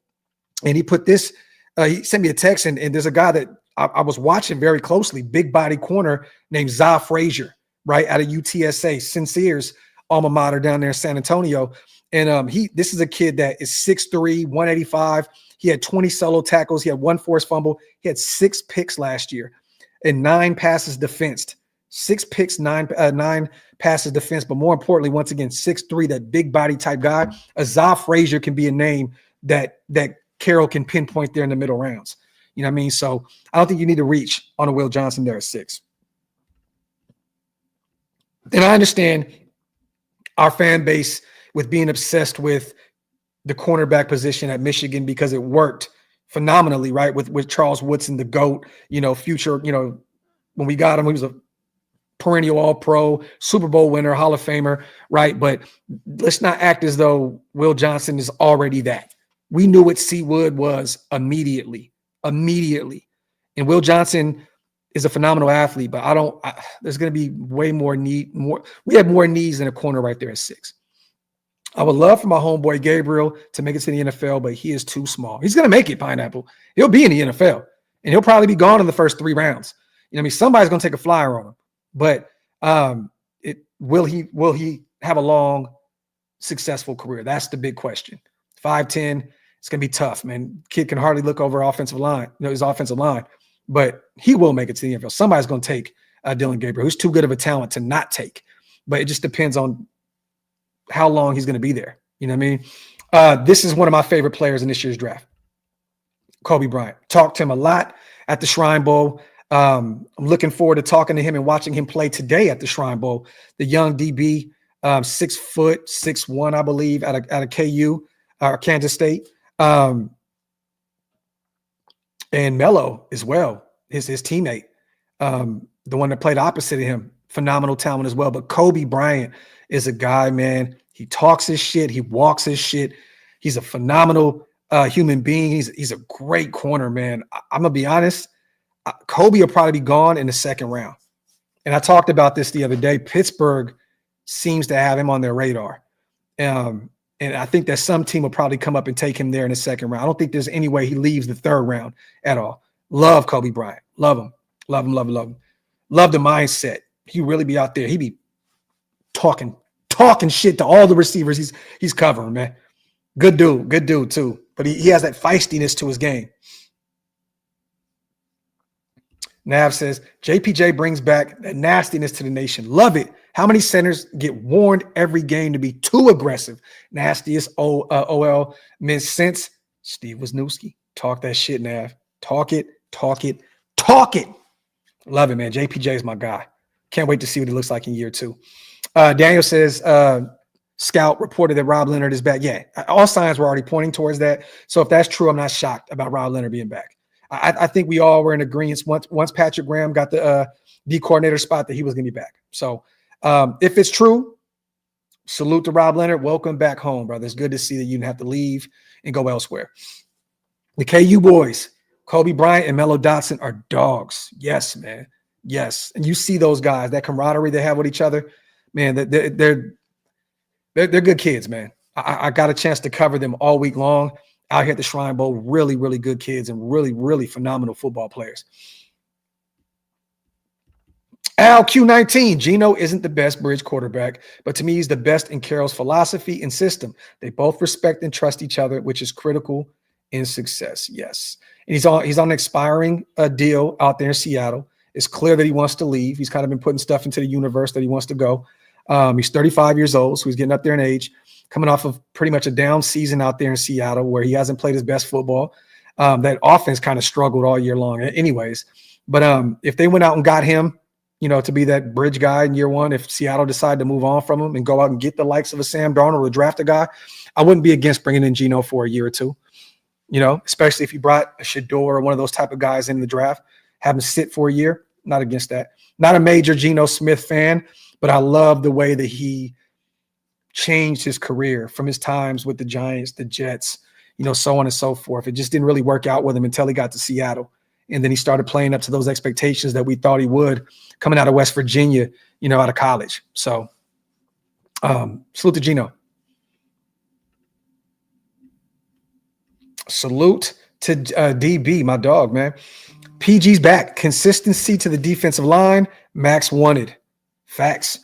and he put this. He sent me a text, and there's a guy that I was watching very closely, big body corner named Za Frazier, right, out of UTSA, Sincere's alma mater down there in San Antonio. And this is a kid that is 6'3", 185. He had 20 solo tackles. He had 1 forced fumble. He had 6 picks last year and 9 passes defensed. 6 picks, 9 passes defense. But more importantly, once again, 6'3", that big body type guy. Za Frazier can be a name that Carroll can pinpoint there in the middle rounds. You know what I mean? So I don't think you need to reach on a Will Johnson there at 6. And I understand our fan base with being obsessed with the cornerback position at Michigan because it worked phenomenally, right? With Charles Woodson, the GOAT, future, when we got him, he was a perennial All-Pro, Super Bowl winner, Hall of Famer, right? But let's not act as though Will Johnson is already that. We knew what C. Wood was immediately. And Will Johnson is a phenomenal athlete, but there's going to be way more need. We have more needs than a corner right there at 6. I would love for my homeboy Gabriel to make it to the NFL, but he is too small. He's going to make it, Pineapple. He'll be in the NFL, and he'll probably be gone in the first 3 rounds. Somebody's going to take a flyer on him. But will he have a long, successful career? That's the big question. 5'10", it's going to be tough, man. Kid can hardly look over his offensive line, but he will make it to the NFL. Somebody's going to take Dillon Gabriel, who's too good of a talent to not take. But it just depends on how long he's going to be there. You know what I mean? This is one of my favorite players in this year's draft, Kobe Bryant. Talked to him a lot at the Shrine Bowl. I'm looking forward to talking to him and watching him play today at the Shrine Bowl. The young DB, 6 foot, 6'1", I believe, out of KU or Kansas State. And Melo as well, his teammate, the one that played opposite of him, phenomenal talent as well. But Kobe Bryant is a guy, man. He talks his shit. He walks his shit. He's a phenomenal human being. He's a great corner, man. I'm going to be honest. Kobe will probably be gone in the 2nd round. And I talked about this the other day. Pittsburgh seems to have him on their radar. And I think that some team will probably come up and take him there in the 2nd round. I don't think there's any way he leaves the 3rd round at all. Love Kobe Bryant. Love him. Love him, love him, love him. Love the mindset. He really be out there. He be talking shit to all the receivers he's covering, man. Good dude too. But he has that feistiness to his game. Nav says, JPJ brings back that nastiness to the nation. Love it. How many centers get warned every game to be too aggressive? Nastiest OL means since Steve Wisniewski. Talk that shit, Nav. Talk it. Love it, man. JPJ is my guy. Can't wait to see what he looks like in year 2. Daniel says, scout reported that Rob Leonard is back. Yeah, all signs were already pointing towards that. So if that's true, I'm not shocked about Rob Leonard being back. I think we all were in agreement once Patrick Graham got the D coordinator spot that he was going to be back. So if it's true, salute to Rob Leonard. Welcome back home, brother. It's good to see that you didn't have to leave and go elsewhere. The KU boys, Kobe Bryant and Melo Dotson, are dogs. Yes, man. Yes. And you see those guys, that camaraderie they have with each other, man, they're good kids, man. I got a chance to cover them all week long out here at the Shrine Bowl. Really, really good kids and really, really phenomenal football players. Al Q19, Geno isn't the best bridge quarterback, but to me, he's the best in Carroll's philosophy and system. They both respect and trust each other, which is critical in success. Yes. And he's on an expiring deal out there in Seattle. It's clear that he wants to leave. He's kind of been putting stuff into the universe that he wants to go. He's 35 years old, so he's getting up there in age, coming off of pretty much a down season out there in Seattle where he hasn't played his best football. That offense kind of struggled all year long anyways. But if they went out and got him, to be that bridge guy in year one, if Seattle decided to move on from him and go out and get the likes of a Sam Darnold or draft a guy, I wouldn't be against bringing in Geno for a year or two, especially if you brought a Sheduer or one of those type of guys in the draft, have him sit for a year. Not against that. Not a major Geno Smith fan, but I love the way that he changed his career from his times with the Giants, the Jets, so on and so forth. It just didn't really work out with him until he got to Seattle. And then he started playing up to those expectations that we thought he would coming out of West Virginia, out of college. So salute to Geno. Salute to DB, my dog, man. PG's back. Consistency to the defensive line. Maxx wanted. Facts.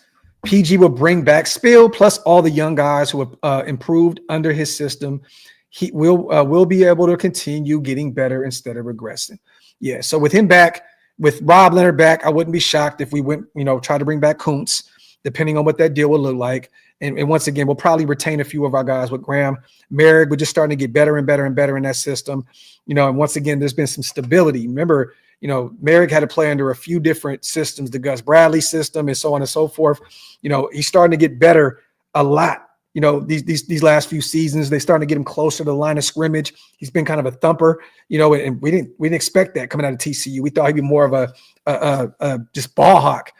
PG will bring back Spill plus all the young guys who have improved under his system. He will be able to continue getting better instead of regressing. Yeah, so with him back, with Rob Leonard back, I wouldn't be shocked if we went, try to bring back Kuntz, depending on what that deal would look like. And once again, we'll probably retain a few of our guys with Graham. Merrick, we're just starting to get better and better and better in that system. And once again, there's been some stability. Remember, Merrick had to play under a few different systems, the Gus Bradley system and so on and so forth. He's starting to get better a lot. These last few seasons, they starting to get him closer to the line of scrimmage. He's been kind of a thumper, and we didn't expect that coming out of TCU. We thought he'd be more of a just ball hawk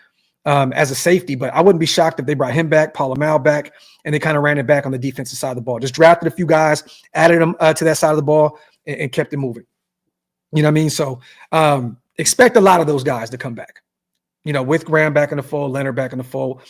as a safety, but I wouldn't be shocked if they brought him back, Paul back, and they kind of ran it back on the defensive side of the ball. Just drafted a few guys, added them to that side of the ball, and kept it moving. You know what I mean? So expect a lot of those guys to come back. With Graham back in the fold, Leonard back in the fold.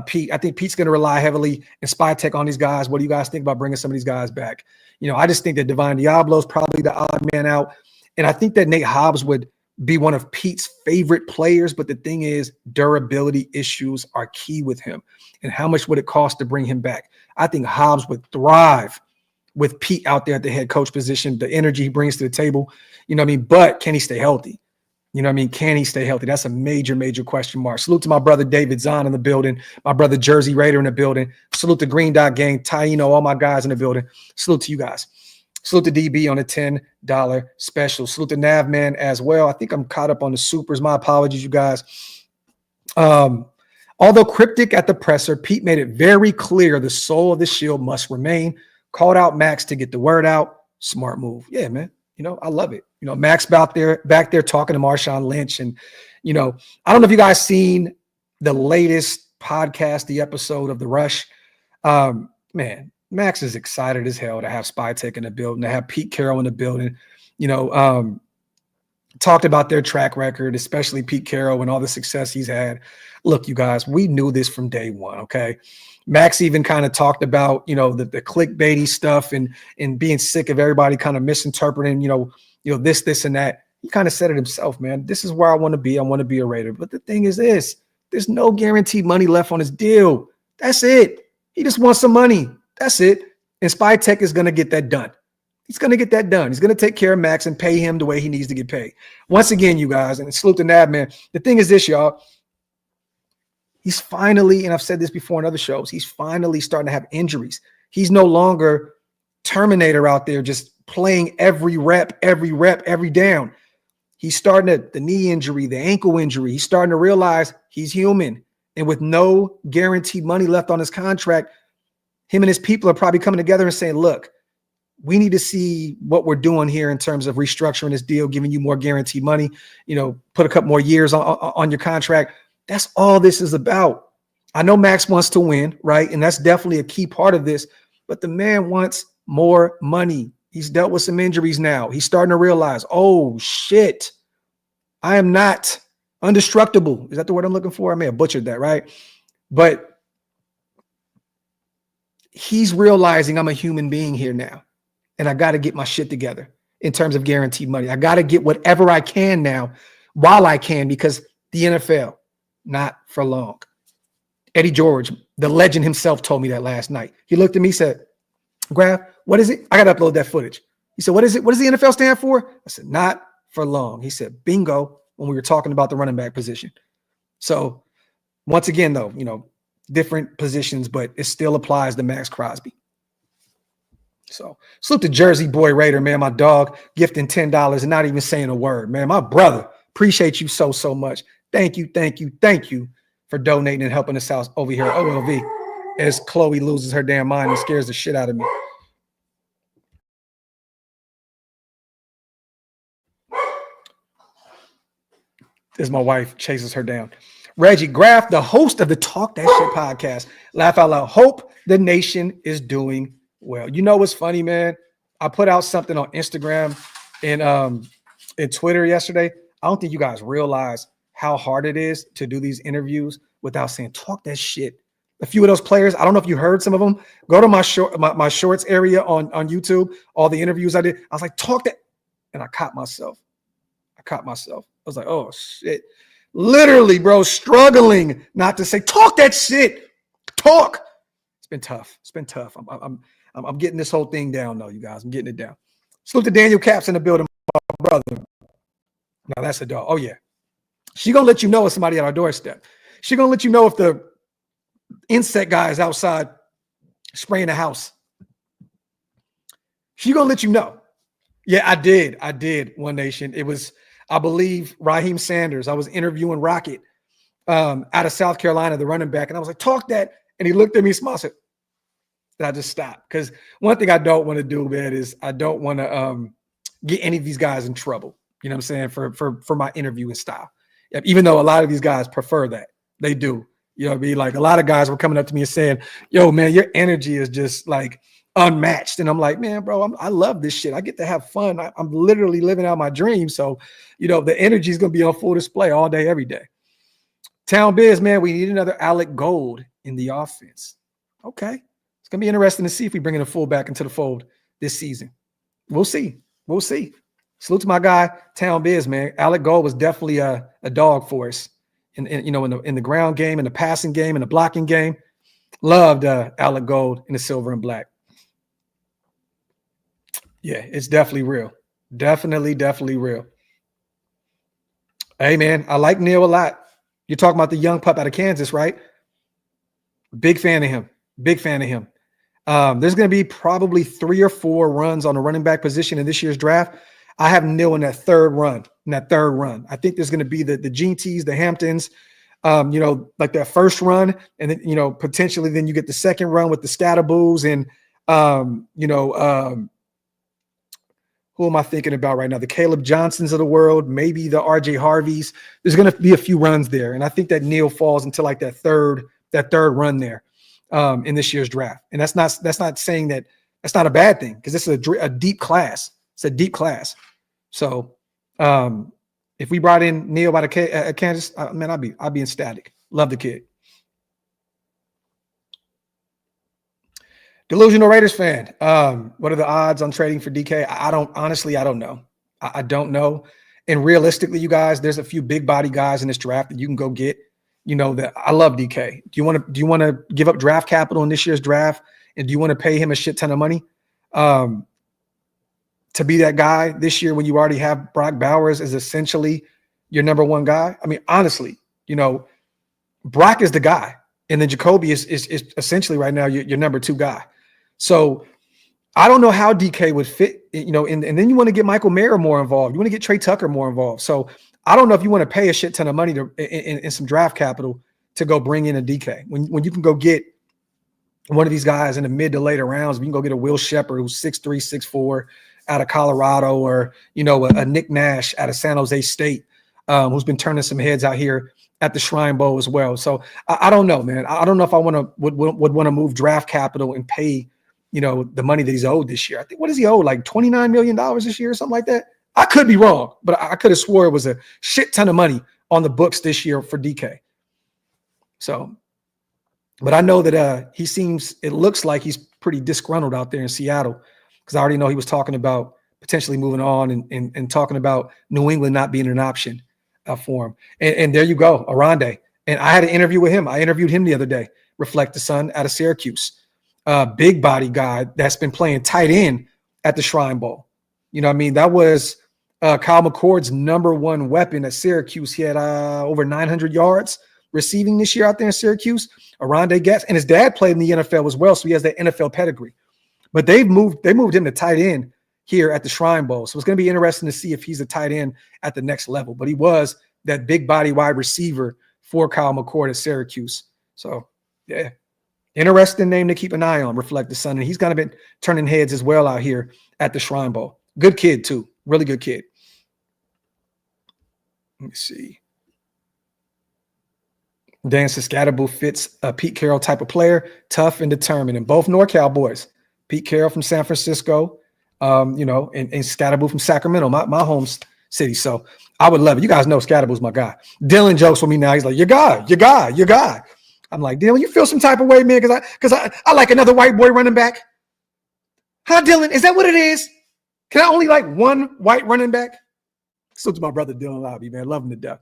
Pete, I think Pete's going to rely heavily in spy tech on these guys. What do you guys think about bringing some of these guys back? I just think that Divine Diablo is probably the odd man out. And I think that Nate Hobbs would be one of Pete's favorite players. But the thing is, durability issues are key with him. And how much would it cost to bring him back? I think Hobbs would thrive with Pete out there at the head coach position, the energy he brings to the table. But can he stay healthy? Can he stay healthy? That's a major, major question mark. Salute to my brother David Zahn in the building, my brother Jersey Raider in the building. Salute to Green Dot Gang, Taino, all my guys in the building. Salute to you guys. Salute to DB on a $10 special. Salute to Navman as well. I think I'm caught up on the supers. My apologies, you guys. Although cryptic at the presser, Pete made it very clear the soul of the shield must remain. Called out Maxx to get the word out. Smart move. Yeah, man. I love it. Maxx back there talking to Marshawn Lynch. And, I don't know if you guys seen the latest podcast, the episode of The Rush. Man, Maxx is excited as hell to have Spy Tech in the building, to have Pete Carroll in the building. Talked about their track record, especially Pete Carroll and all the success he's had. Look, you guys, we knew this from day one, okay? Maxx even kind of talked about, the clickbaity stuff and being sick of everybody kind of misinterpreting, this and that. He kind of said it himself, man. This is where I want to be. I want to be a Raider. But the thing is this, there's no guaranteed money left on his deal. That's it. He just wants some money. That's it. And Spy Tech is going to get that done. He's going to get that done. He's going to take care of Maxx and pay him the way he needs to get paid. Once again, you guys, and salute to Nav, man. The thing is this, y'all. He's finally, and I've said this before in other shows, he's finally starting to have injuries. He's no longer Terminator out there just playing every rep, every down. He's starting to, the knee injury, the ankle injury. He's starting to realize he's human. And with no guaranteed money left on his contract, him and his people are probably coming together and saying, look, we need to see what we're doing here in terms of restructuring this deal, giving you more guaranteed money, put a couple more years on your contract. That's all this is about. I know Maxx wants to win, right? And that's definitely a key part of this, but the man wants more money. He's dealt with some injuries now. He's starting to realize, oh shit, I am not indestructible. Is that the word I'm looking for? I may have butchered that, right? But he's realizing I'm a human being here now. And I got to get my shit together in terms of guaranteed money. I got to get whatever I can now while I can, because the NFL, not for long. Eddie George, the legend himself, told me that last night. He looked at me, said, Graphk, what is it? I got to upload that footage. He said, what is it? What does the NFL stand for? I said, not for long. He said, bingo, when we were talking about the running back position. So once again, though, different positions, but it still applies to Maxx Crosby. So salute to Jersey Boy Raider, man, my dog, gifting $10 and not even saying a word, man. My brother, appreciate you so much. Thank you for donating and helping us out over here at OLV as Chloe loses her damn mind and scares the shit out of me. As my wife chases her down. Reggie Graphk, the host of the Talk That Shit podcast. Laugh out loud. Hope the nation is doing well. You know what's funny, man? I put out something on Instagram and Twitter yesterday. I don't think you guys realize how hard it is to do these interviews without saying talk that shit. A few of those players, I don't know if you heard some of them. Go to my shorts area on YouTube. All the interviews I did, I was like, talk that, and I caught myself. I was like, oh shit. Literally, bro, struggling not to say talk that shit. Talk. It's been tough. I'm getting this whole thing down, though, you guys. I'm getting it down. Salute to Daniel Caps in the building, my brother. Now that's a dog. Oh yeah, she gonna let you know if somebody at our doorstep. She gonna let you know if the insect guy is outside spraying the house. She gonna let you know. Yeah, I did. One Nation. It was, I believe, Raheem Sanders. I was interviewing Rocket out of South Carolina, the running back, and I was like, talk that. And he looked at me, smiled, said, and I just stopped. Because one thing I don't want to do, man, is I don't want to get any of these guys in trouble. You know what I'm saying? For my interviewing style. Even though a lot of these guys prefer that. They do. You know what I mean? Like a lot of guys were coming up to me and saying, yo, man, your energy is just like unmatched. And I'm like, man, bro, I love this shit. I get to have fun. I'm literally living out my dream. So, the energy is going to be on full display all day, every day. Town Biz, man, we need another Alec Gold in the offense. Okay. It's going to be interesting to see if we bring in a fullback into the fold this season. We'll see. Salute to my guy, Town Biz, man. Alec Gold was definitely a dog for us in the ground game, in the passing game, in the blocking game. Loved Alec Gold in the silver and black. Yeah, it's definitely real. Definitely real. Hey, man, I like Neil a lot. You're talking about the young pup out of Kansas, right? Big fan of him. There's going to be probably 3 or 4 runs on the running back position in this year's draft. I have Neil in that third run. I think there's going to be the GTs, the Hamptons, like that first run. And then, potentially then you get the second run with the Scataboos and, who am I thinking about right now? The Caleb Johnsons of the world, maybe the RJ Harveys. There's going to be a few runs there. And I think that Neil falls into like that third run there in this year's draft. And that's not saying that that's not a bad thing, because this is a deep class. It's a deep class. So if we brought in Neil out of Kansas, man, I'd be ecstatic. Love the kid. Delusional Raiders fan. What are the odds on trading for DK? I don't know. I don't know. And realistically, you guys, there's a few big body guys in this draft that you can go get. That I love DK. Do you want to give up draft capital in this year's draft? And do you want to pay him a shit ton of money to be that guy this year when you already have Brock Bowers as essentially your number one guy? I mean, honestly, Brock is the guy. And then Jacoby is essentially right now your number 2 guy. So I don't know how DK would fit, and then you want to get Michael Mayer more involved. You want to get Trey Tucker more involved. So I don't know if you want to pay a shit ton of money in some draft capital to go bring in a DK when you can go get one of these guys in the mid to later rounds. You can go get a Will Shepherd who's 6'3", 6'4", out of Colorado, or a Nick Nash out of San Jose State, who's been turning some heads out here at the Shrine Bowl as well. So I don't know, man. I don't know if I would want to move draft capital and pay, the money that he's owed this year. I think, what is he owed? Like $29 million this year or something like that. I could be wrong, but I could have swore it was a shit ton of money on the books this year for DK. So, but I know that it looks like he's pretty disgruntled out there in Seattle, because I already know he was talking about potentially moving on and talking about New England not being an option for him. And there you go, Arande. And I had an interview with him. I interviewed him the other day, Reflect the Sun out of Syracuse. Big body guy that's been playing tight end at the Shrine Bowl. That was Kyle McCord's number one weapon at Syracuse. He had over 900 yards receiving this year out there in Syracuse. Arande Gatz, and his dad played in the NFL as well, so he has that NFL pedigree. But they moved him to tight end here at the Shrine Bowl. So it's going to be interesting to see if he's a tight end at the next level. But he was that big body wide receiver for Kyle McCord at Syracuse. So, yeah, interesting name to keep an eye on, Reflect the Sun. And he's kind of been turning heads as well out here at the Shrine Bowl. Good kid, too. Really good kid. Let me see. Dan Scatterboo fits a Pete Carroll type of player, tough and determined. And both NorCal boys. Pete Carroll from San Francisco, and Scatterboo from Sacramento, my home city. So I would love it. You guys know Scatterboo's my guy. Dylan jokes with me now. He's like, your guy. I'm like, Dylan, you feel some type of way, man, because I like another white boy running back. Huh, Dylan? Is that what it is? Can I only like one white running back? So to my brother Dylan Lobby, man. Love him to death.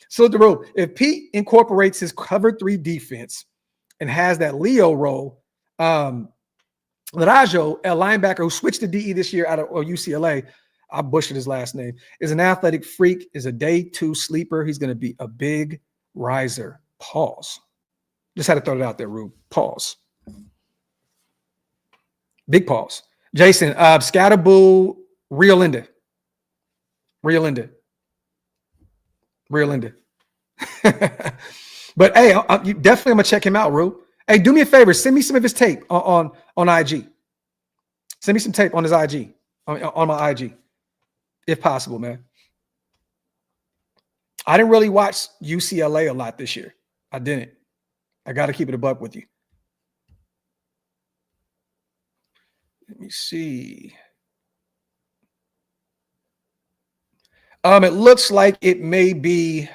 So the rule, if Pete incorporates his cover 3 defense and has that Leo role, Larajo, a linebacker who switched to DE this year out of UCLA, I butchered his last name, is an athletic freak, is a day 2 sleeper. He's going to be a big riser. Pause. Just had to throw it out there, Rube. Pause. Big pause. Jason, Scatterboo, Rio Linda. But hey, you definitely I'm gonna check him out, Rube. Hey, do me a favor, send me some of his tape on IG. Send me some tape on his IG, on my IG, if possible, man. I didn't really watch UCLA a lot this year. I didn't. I got to keep it a buck with you. Let me see. It looks like it may be,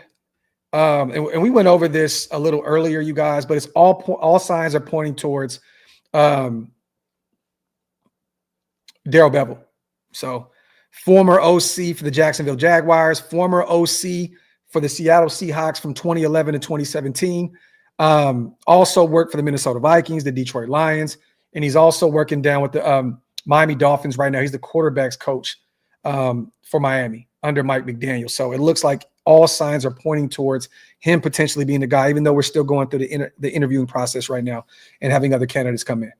and we went over this a little earlier, you guys, but it's all signs are pointing towards Darrell Bevel. So former OC for the Jacksonville Jaguars, former OC for the Seattle Seahawks from 2011 to 2017. Also worked for the Minnesota Vikings, the Detroit Lions, and he's also working down with the Miami Dolphins right now. He's the quarterbacks coach for Miami under Mike McDaniel. So it looks like all signs are pointing towards him potentially being the guy, even though we're still going through the interviewing process right now and having other candidates come in.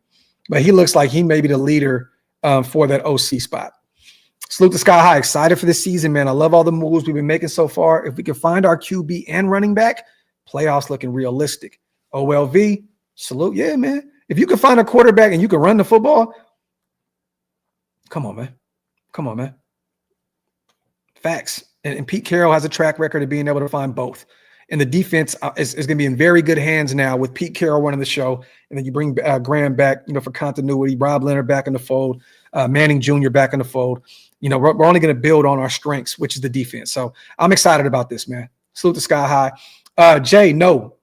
But he looks like he may be the leader for that OC spot. Salute to Sky High. Excited for this season, man. I love all the moves we've been making so far. If we can find our QB and running back, playoffs looking realistic. OLV, salute. Yeah, man. If you can find a quarterback and you can run the football, come on, man. Facts. And Pete Carroll has a track record of being able to find both. And the defense is going to be in very good hands now with Pete Carroll running the show. And then you bring Graham back, for continuity, Rob Leonard back in the fold, Manning Jr. back in the fold. We're only going to build on our strengths, which is the defense. So I'm excited about this, man. Salute to Sky High. Jay, no.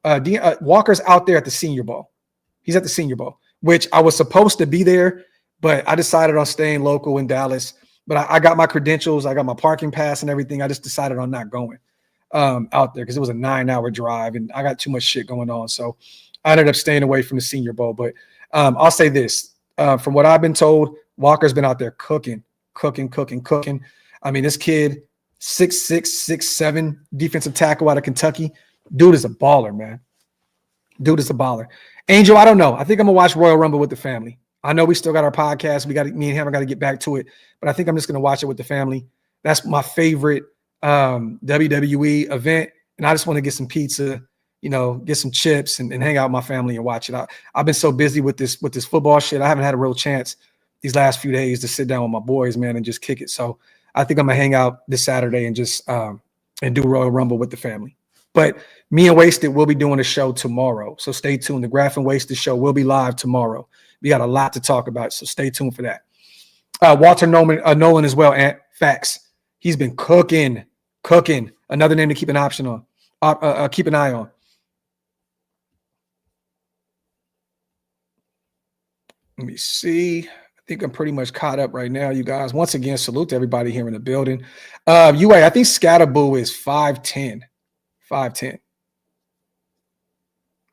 Walker's out there at the Senior Bowl. He's at the Senior Bowl, which I was supposed to be there, but I decided on staying local in Dallas. But I got my credentials. I got my parking pass and everything. I just decided on not going out there because it was a 9-hour drive and I got too much shit going on. So I ended up staying away from the Senior Bowl. But I'll say this. From what I've been told, Walker's been out there cooking. I mean, this kid, 6'6", 6'7", defensive tackle out of Kentucky. Dude is a baller, man. Dude is a baller. Angel, I don't know. I think I'm going to watch Royal Rumble with the family. I know we still got our podcast. Me and him got to get back to it. But I think I'm just going to watch it with the family. That's my favorite WWE event. And I just want to get some pizza get some chips and hang out with my family and watch it. I've been so busy with this football shit. I haven't had a real chance these last few days to sit down with my boys, man, and just kick it. So I think I'm gonna hang out this Saturday and just and do Royal Rumble with the family. But me and Wasted will be doing a show tomorrow. So stay tuned. The Graphk and Wasted show will be live tomorrow. We got a lot to talk about, so stay tuned for that. Walter Nolan as well, and facts. He's been cooking. Another name to keep an option on. Keep an eye on. Let me see. I think I'm pretty much caught up right now, you guys. Once again, salute to everybody here in the building. UA, I think Scatterboo is 5'10". 5'10".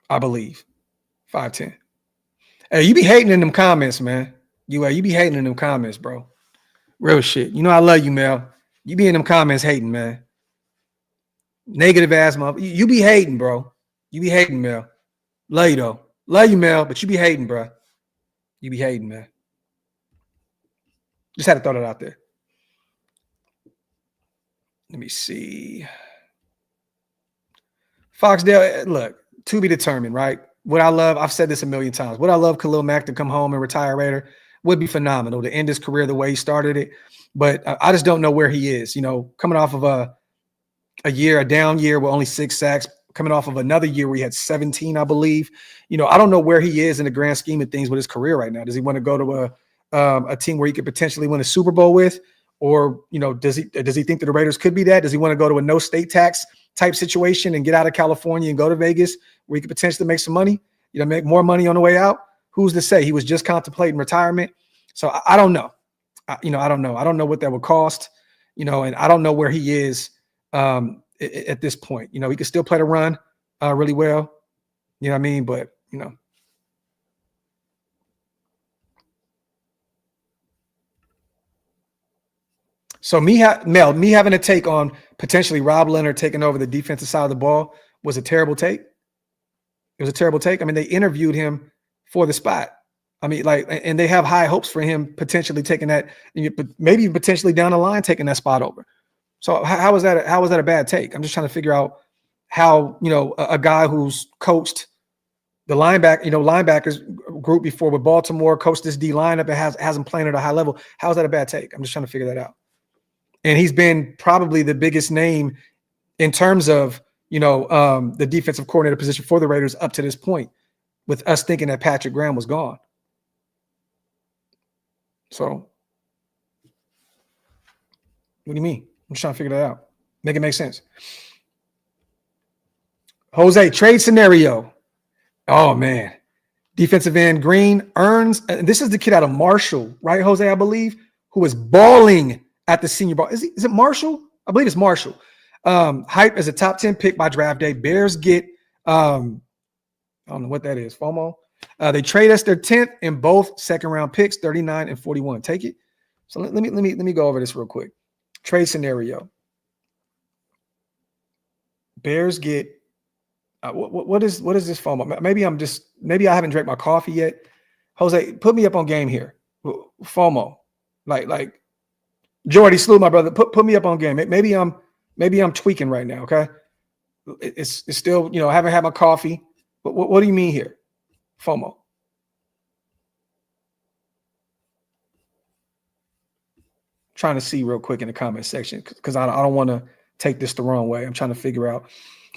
I believe. 5'10". Hey, you be hating in them comments, man. UA, you be hating in them comments, bro. Real shit. I love you, Mel. You be in them comments hating, man. Negative ass mother. You be hating, bro. You be hating, Mel. Love you, though. Love you, Mel, but you be hating, bro. You be hating, man. Just had to throw that out there. Let me see. Foxdale, look, to be determined, right? What I love, I've said this a million times. What I love Khalil Mack to come home and retire Raider would be phenomenal to end his career the way he started it. But I just don't know where he is. Coming off of a down year with only 6 sacks, coming off of another year where he had 17, I believe. I don't know where he is in the grand scheme of things with his career right now. Does he want to go to a team where he could potentially win a Super Bowl with? Or, does he think that the Raiders could be that? Does he want to go to a no state tax type situation and get out of California and go to Vegas where he could potentially make some money, make more money on the way out? Who's to say? He was just contemplating retirement. So I don't know. I don't know. I don't know what that would cost, and I don't know where he is at this point. He could still play the run really well. You know what I mean? But, So me having a take on potentially Rob Leonard taking over the defensive side of the ball was a terrible take. It was a terrible take. I mean, they interviewed him for the spot. I mean, and they have high hopes for him potentially taking that, maybe potentially down the line taking that spot over. So how was that a bad take? I'm just trying to figure out how, a guy who's coached the linebackers group before with Baltimore, coached this D lineup and hasn't played at a high level. How is that a bad take? I'm just trying to figure that out. And he's been probably the biggest name in terms of, the defensive coordinator position for the Raiders up to this point, with us thinking that Patrick Graham was gone. So what do you mean? I'm just trying to figure that out. Make it make sense. Jose, trade scenario. Oh, man. Defensive end Green earns, and this is the kid out of Marshall, right, Jose, I believe, who is balling at the Senior Bowl. Is it Marshall? I believe it's Marshall. Hype as a top 10 pick by draft day. Bears get, I don't know what that is, FOMO. They trade us their 10th in both second-round picks, 39 and 41. Take it. So let me go over this real quick. Trade scenario. Bears get what is this FOMO? Maybe I haven't drank my coffee yet. Jose, put me up on game here. FOMO, like Jordy Slew, my brother. Put me up on game. Maybe I'm tweaking right now. Okay, it's still I haven't had my coffee. But what do you mean here? FOMO. Trying to see real quick in the comment section because I don't want to take this the wrong way. I'm trying to figure out.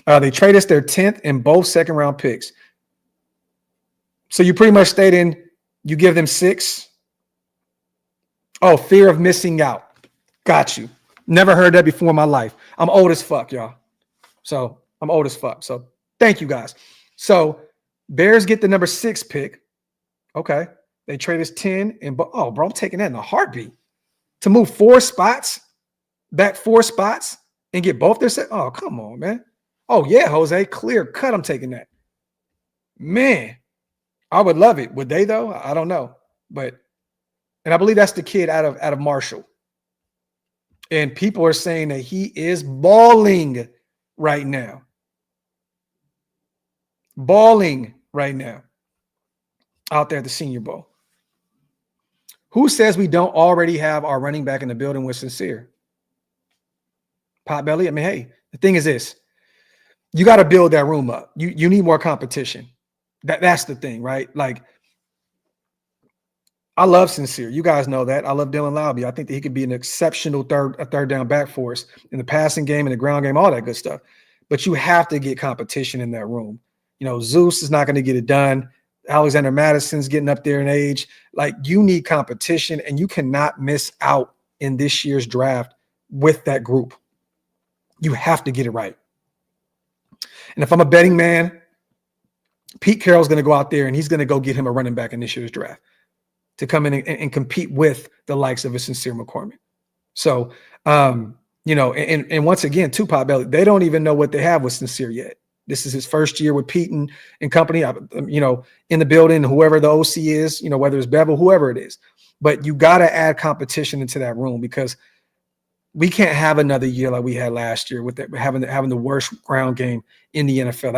They trade us their 10th in both second-round picks. So you pretty much stating you give them 6. Oh, fear of missing out. Got you. Never heard that before in my life. I'm old as fuck, y'all. So I'm old as fuck. So thank you, guys. So Bears get the number 6 pick. Okay. They trade us 10. Oh, bro, I'm taking that in a heartbeat. To move 4 spots, back 4 spots, and get both their set. Oh, come on, man. Oh, yeah, Jose, clear cut. I'm taking that. Man, I would love it. Would they, though? I don't know. And I believe that's the kid out of Marshall. And people are saying that he is balling right now. Balling right now out there at the Senior Bowl. Who says we don't already have our running back in the building with Sincere? Potbelly? I mean, hey, the thing is this. You got to build that room up. You need more competition. That's the thing, right? Like, I love Sincere. You guys know that. I love Dylan Lowby. I think that he could be an exceptional third down back for us in the passing game, in the ground game, all that good stuff. But you have to get competition in that room. You know, Zeus is not going to get it done. Alexander Madison's getting up there in age. Like, you need competition, and you cannot miss out in this year's draft with that group. You have to get it right. And if I'm a betting man, Pete Carroll's going to go out there and he's going to go get him a running back in this year's draft to come in and compete with the likes of a Sincere McCormick. So, you know, and once again, too, Potbelly, they don't even know what they have with Sincere yet. This is his first year with Pete and company, you know, in the building, whoever the OC is, you know, whether it's Bevel, whoever it is. But you got to add competition into that room, because we can't have another year like we had last year with having the worst ground game in the NFL.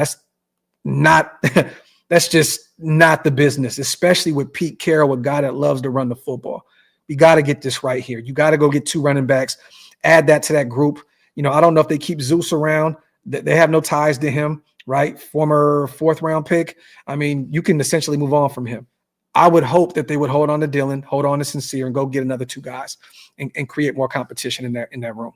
That's just not the business, especially with Pete Carroll, a guy that loves to run the football. We got to get this right here. You got to go get 2 running backs, add that to that group. You know, I don't know if they keep Zeus around. They have no ties to him, right? Former 4th-round pick. I mean, you can essentially move on from him. I would hope that they would hold on to Dylan, hold on to Sincere, and go get another 2 guys and create more competition in that room.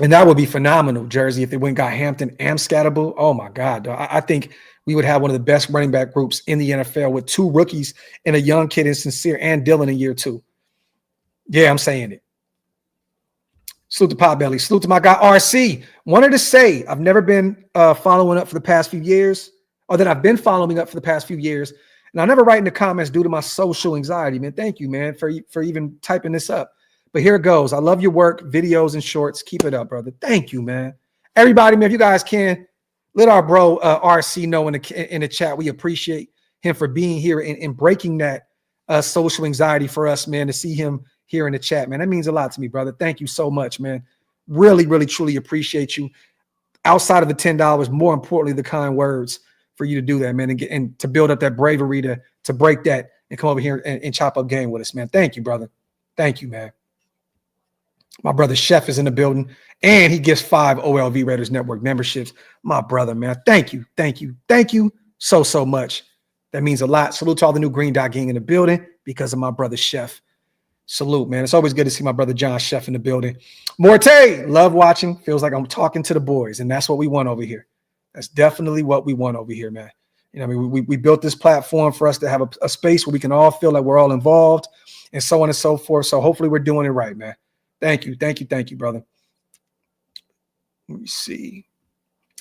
And that would be phenomenal, Jersey, if they went and got Hampton and Scatterbull. Oh, my God. I think we would have one of the best running back groups in the NFL with 2 rookies and a young kid in Sincere and Dylan in year 2. Yeah, I'm saying it. Salute to Potbelly. Salute to my guy, RC. Wanted to say I've never been following up for the past few years, or that I've been following up for the past few years. And I never write in the comments due to my social anxiety, man. Thank you, man, for even typing this up. But here it goes. I love your work, videos and shorts. Keep it up, brother. Thank you, man. Everybody, man, if you guys can, let our bro RC know in the chat. We appreciate him for being here and breaking that social anxiety for us, man, to see him here in the chat, man. That means a lot to me, brother. Thank you so much, man. Really, really, truly appreciate you. Outside of the $10, more importantly, the kind words for you to do that, man, and to build up that bravery to break that and come over here and chop up game with us, man. Thank you, brother. Thank you, man. My brother Chef is in the building, and he gets 5 OLV Raiders Network memberships. My brother, man. Thank you. Thank you. Thank you so much. That means a lot. Salute to all the new Green Dot Gang in the building because of my brother Chef. Salute, man. It's always good to see my brother John Chef in the building. Morte, love watching. Feels like I'm talking to the boys, and that's what we want over here. That's definitely what we want over here, man. You know, I mean, we built this platform for us to have a space where we can all feel like we're all involved and so on and so forth. So hopefully we're doing it right, man. Thank you. Thank you. Thank you, brother. Let me see.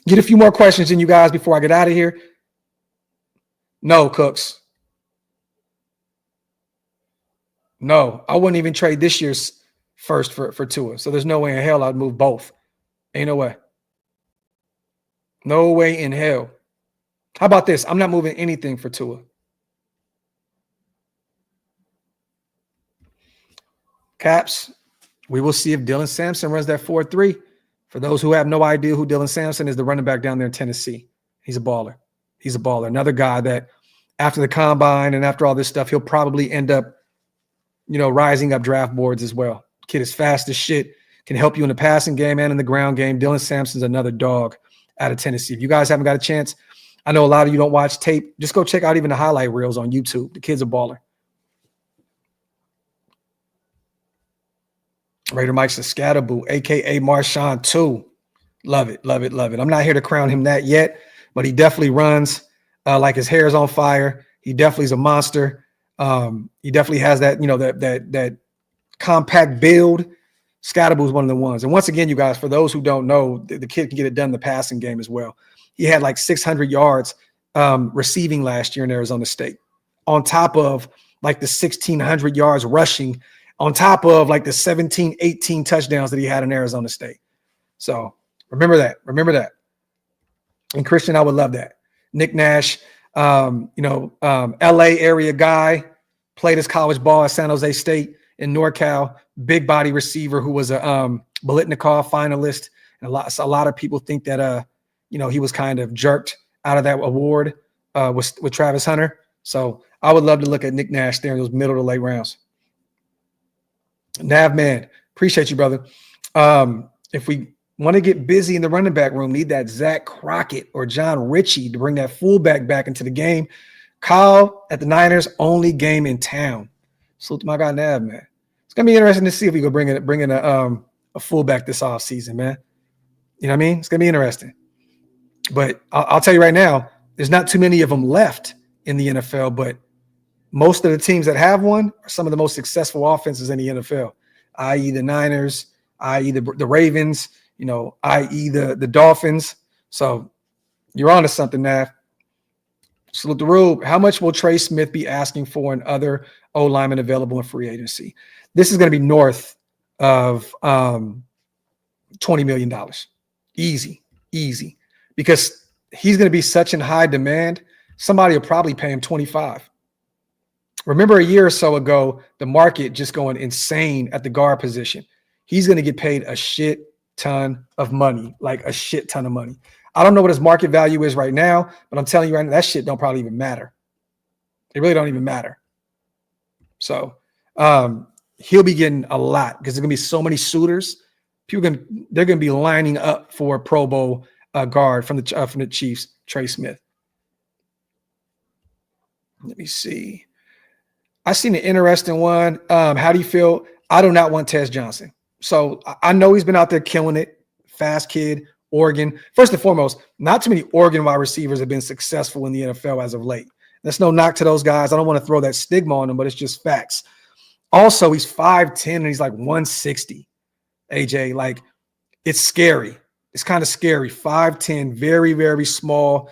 Get a few more questions in, you guys, before I get out of here. No, Cooks. No, I wouldn't even trade this year's first for Tua. So there's no way in hell I'd move both. Ain't no way. No way in hell. How about this? I'm not moving anything for Tua. Caps, we will see if Dylan Sampson runs that 4-3. For those who have no idea who Dylan Sampson is, the running back down there in Tennessee. He's a baller. He's a baller. Another guy that after the combine and after all this stuff, he'll probably end up, you know, rising up draft boards as well. Kid is fast as shit, can help you in the passing game and in the ground game. Dylan Sampson's another dog out of Tennessee. If you guys haven't got a chance, I know a lot of you don't watch tape. Just go check out even the highlight reels on YouTube. The kid's a baller. Raider Mike's a scatterboo, a.k.a. Marshawn 2. Love it, love it, love it. I'm not here to crown him that yet, but he definitely runs like his hair is on fire. He definitely is a monster. He definitely has that, you know, that compact build. Scatterboo is one of the ones. And once again, you guys, for those who don't know, the kid can get it done in the passing game as well. He had like 600 yards receiving last year in Arizona State, on top of like the 1,600 yards rushing, on top of like the 17, 18 touchdowns that he had in Arizona State. So remember that. Remember that. And Christian, I would love that. Nick Nash, LA area guy, played his college ball at San Jose State in NorCal, big body receiver who was a Biletnikoff finalist. And a lot of people think that he was kind of jerked out of that award with Travis Hunter. So I would love to look at Nick Nash there in those middle to late rounds. Nav man, appreciate you, brother. If we Want to get busy in the running back room. Need that Zach Crockett or John Ritchie to bring that fullback back into the game. Kyle at the Niners, only game in town. Salute to my guy Nav, man. It's gonna be interesting to see if we go bring in a fullback this offseason, man. You know what I mean? It's gonna be interesting. But I'll tell you right now, there's not too many of them left in the NFL, but most of the teams that have one are some of the most successful offenses in the NFL, i.e. the Niners, i.e. the Ravens, i.e. the Dolphins. So you're on to something, Nav. Salute the Rube. How much will Trey Smith be asking for and other O-linemen available in free agency? This is going to be north of $20 million. Easy. Because he's going to be such in high demand, somebody will probably pay him 25. Remember a year or so ago, the market just going insane at the guard position. He's going to get paid a shit ton of money, like a shit ton of money. I don't know what his market value is right now, but I'm telling you right now, that shit don't probably even matter. It really don't even matter. So he'll be getting a lot because there's going to be so many suitors. They're going to be lining up for a Pro Bowl guard from the Chiefs, Trey Smith. Let me see. I seen an interesting one. How do you feel? I do not want Tez Johnson. So I know he's been out there killing it. Fast kid, Oregon. First and foremost, not too many Oregon wide receivers have been successful in the NFL as of late. That's no knock to those guys. I don't want to throw that stigma on them, but it's just facts. Also, he's 5'10" and he's like 160. AJ, like, it's scary. It's kind of scary. 5'10", very, very small,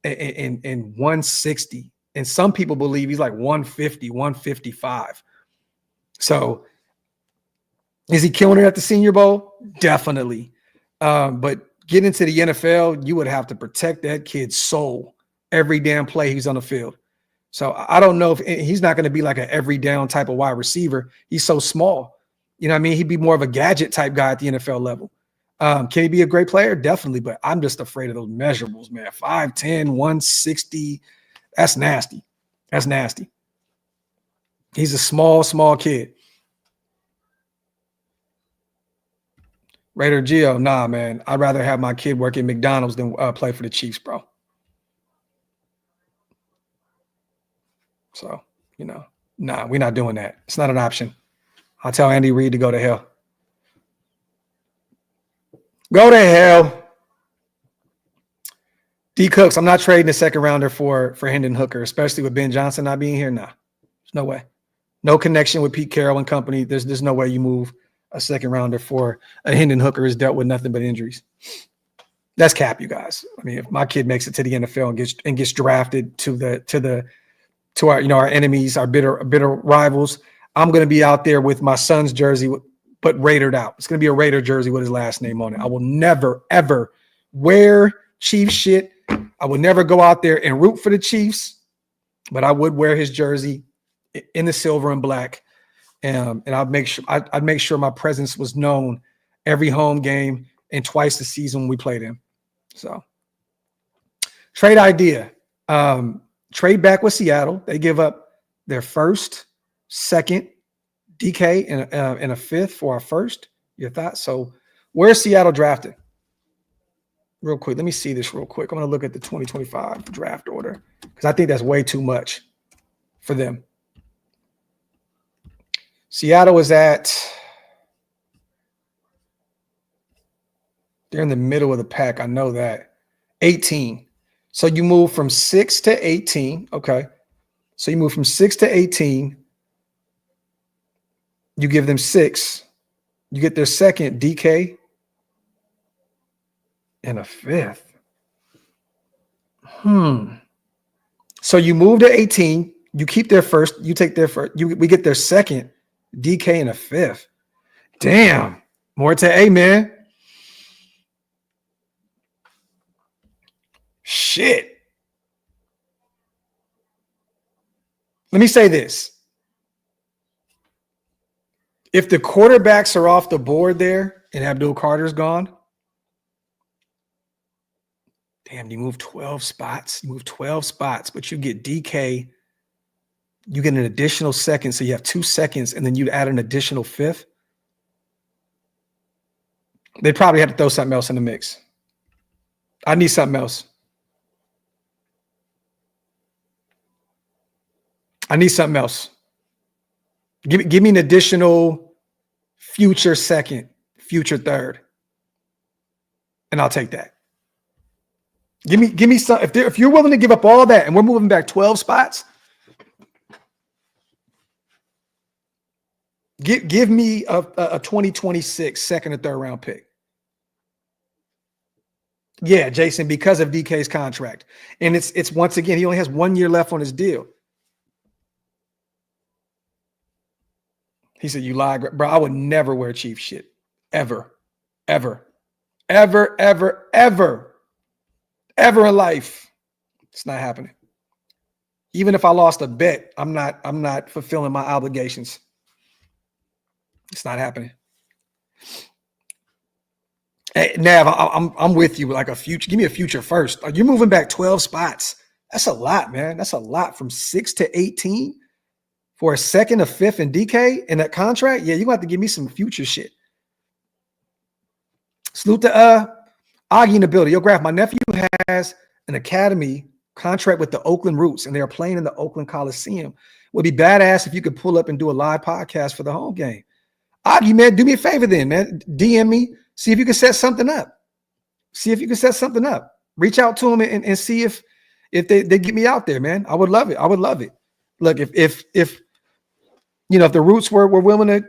and 160. And some people believe he's like 150, 155. So is he killing it at the Senior Bowl? Definitely. But getting into the NFL, you would have to protect that kid's soul every damn play he's on the field. So I don't know if he's not going to be like an every down type of wide receiver. He's so small. You know what I mean? He'd be more of a gadget type guy at the NFL level. Can he be a great player? Definitely. But I'm just afraid of those measurables, man. 5'10", 160. That's nasty. That's nasty. He's a small kid. Raider Gio, nah, man. I'd rather have my kid work at McDonald's than play for the Chiefs, bro. So, nah, we're not doing that. It's not an option. I'll tell Andy Reid to go to hell. Go to hell. D Cooks, I'm not trading a second rounder for Hendon Hooker, especially with Ben Johnson not being here. Nah, there's no way. No connection with Pete Carroll and company. There's no way you move a second rounder for a Hendon Hooker who's dealt with nothing but injuries. That's cap, you guys. I mean, if my kid makes it to the NFL and gets drafted to our enemies, our bitter rivals, I'm going to be out there with my son's jersey, but Raidered out. It's going to be a Raider jersey with his last name on it. I will never, ever wear Chiefs shit. I would never go out there and root for the Chiefs, but I would wear his jersey in the silver and black. And I'd make sure my presence was known every home game and twice a season when we played him. So trade idea. Trade back with Seattle. They give up their first, second, DK, and a fifth for our first. Your thoughts? So where's Seattle drafted? Real quick. Let me see this real quick. I'm going to look at the 2025 draft order because I think that's way too much for them. Seattle is they're in the middle of the pack. I know that. 18. So you move from 6 to 18. Okay. So you move from 6 to 18. You give them 6. You get their second, DK, and a fifth. So you move to 18. You keep their first. You take their first. We get their second, DK, and a fifth. Damn. More to A, man. Shit. Let me say this. If the quarterbacks are off the board there and Abdul Carter's gone, damn, you move 12 spots. You move 12 spots, but you get DK. You get an additional second, so you have 2 seconds, and then you add an additional fifth. They probably had to throw something else in the mix. I need something else. I need something else. Give me an additional future second, future third, and I'll take that. Give me some. If you're willing to give up all that, and we're moving back 12 spots, give me a 2026 second or third round pick. Yeah, Jason, because of DK's contract, and it's once again he only has 1 year left on his deal. He said, "You lie, bro. I would never wear Chief shit, ever, ever, ever, ever, ever, ever in life. It's not happening. Even if I lost a bet, I'm not fulfilling my obligations. It's not happening." Hey, Nav, I'm with you. Like a future. Give me a future first. You're moving back 12 spots. That's a lot, man. That's a lot from 6 to 18. For a second, a fifth, and DK in that contract, yeah, you're going to have to give me some future shit. Salute to Augie in the building. Yo, Graphk, my nephew has an academy contract with the Oakland Roots, and they are playing in the Oakland Coliseum. Would be badass if you could pull up and do a live podcast for the home game. Augie, man, do me a favor then, man. DM me. See if you can set something up. Reach out to them and see if they get me out there, man. I would love it. Look, if the Roots were willing to,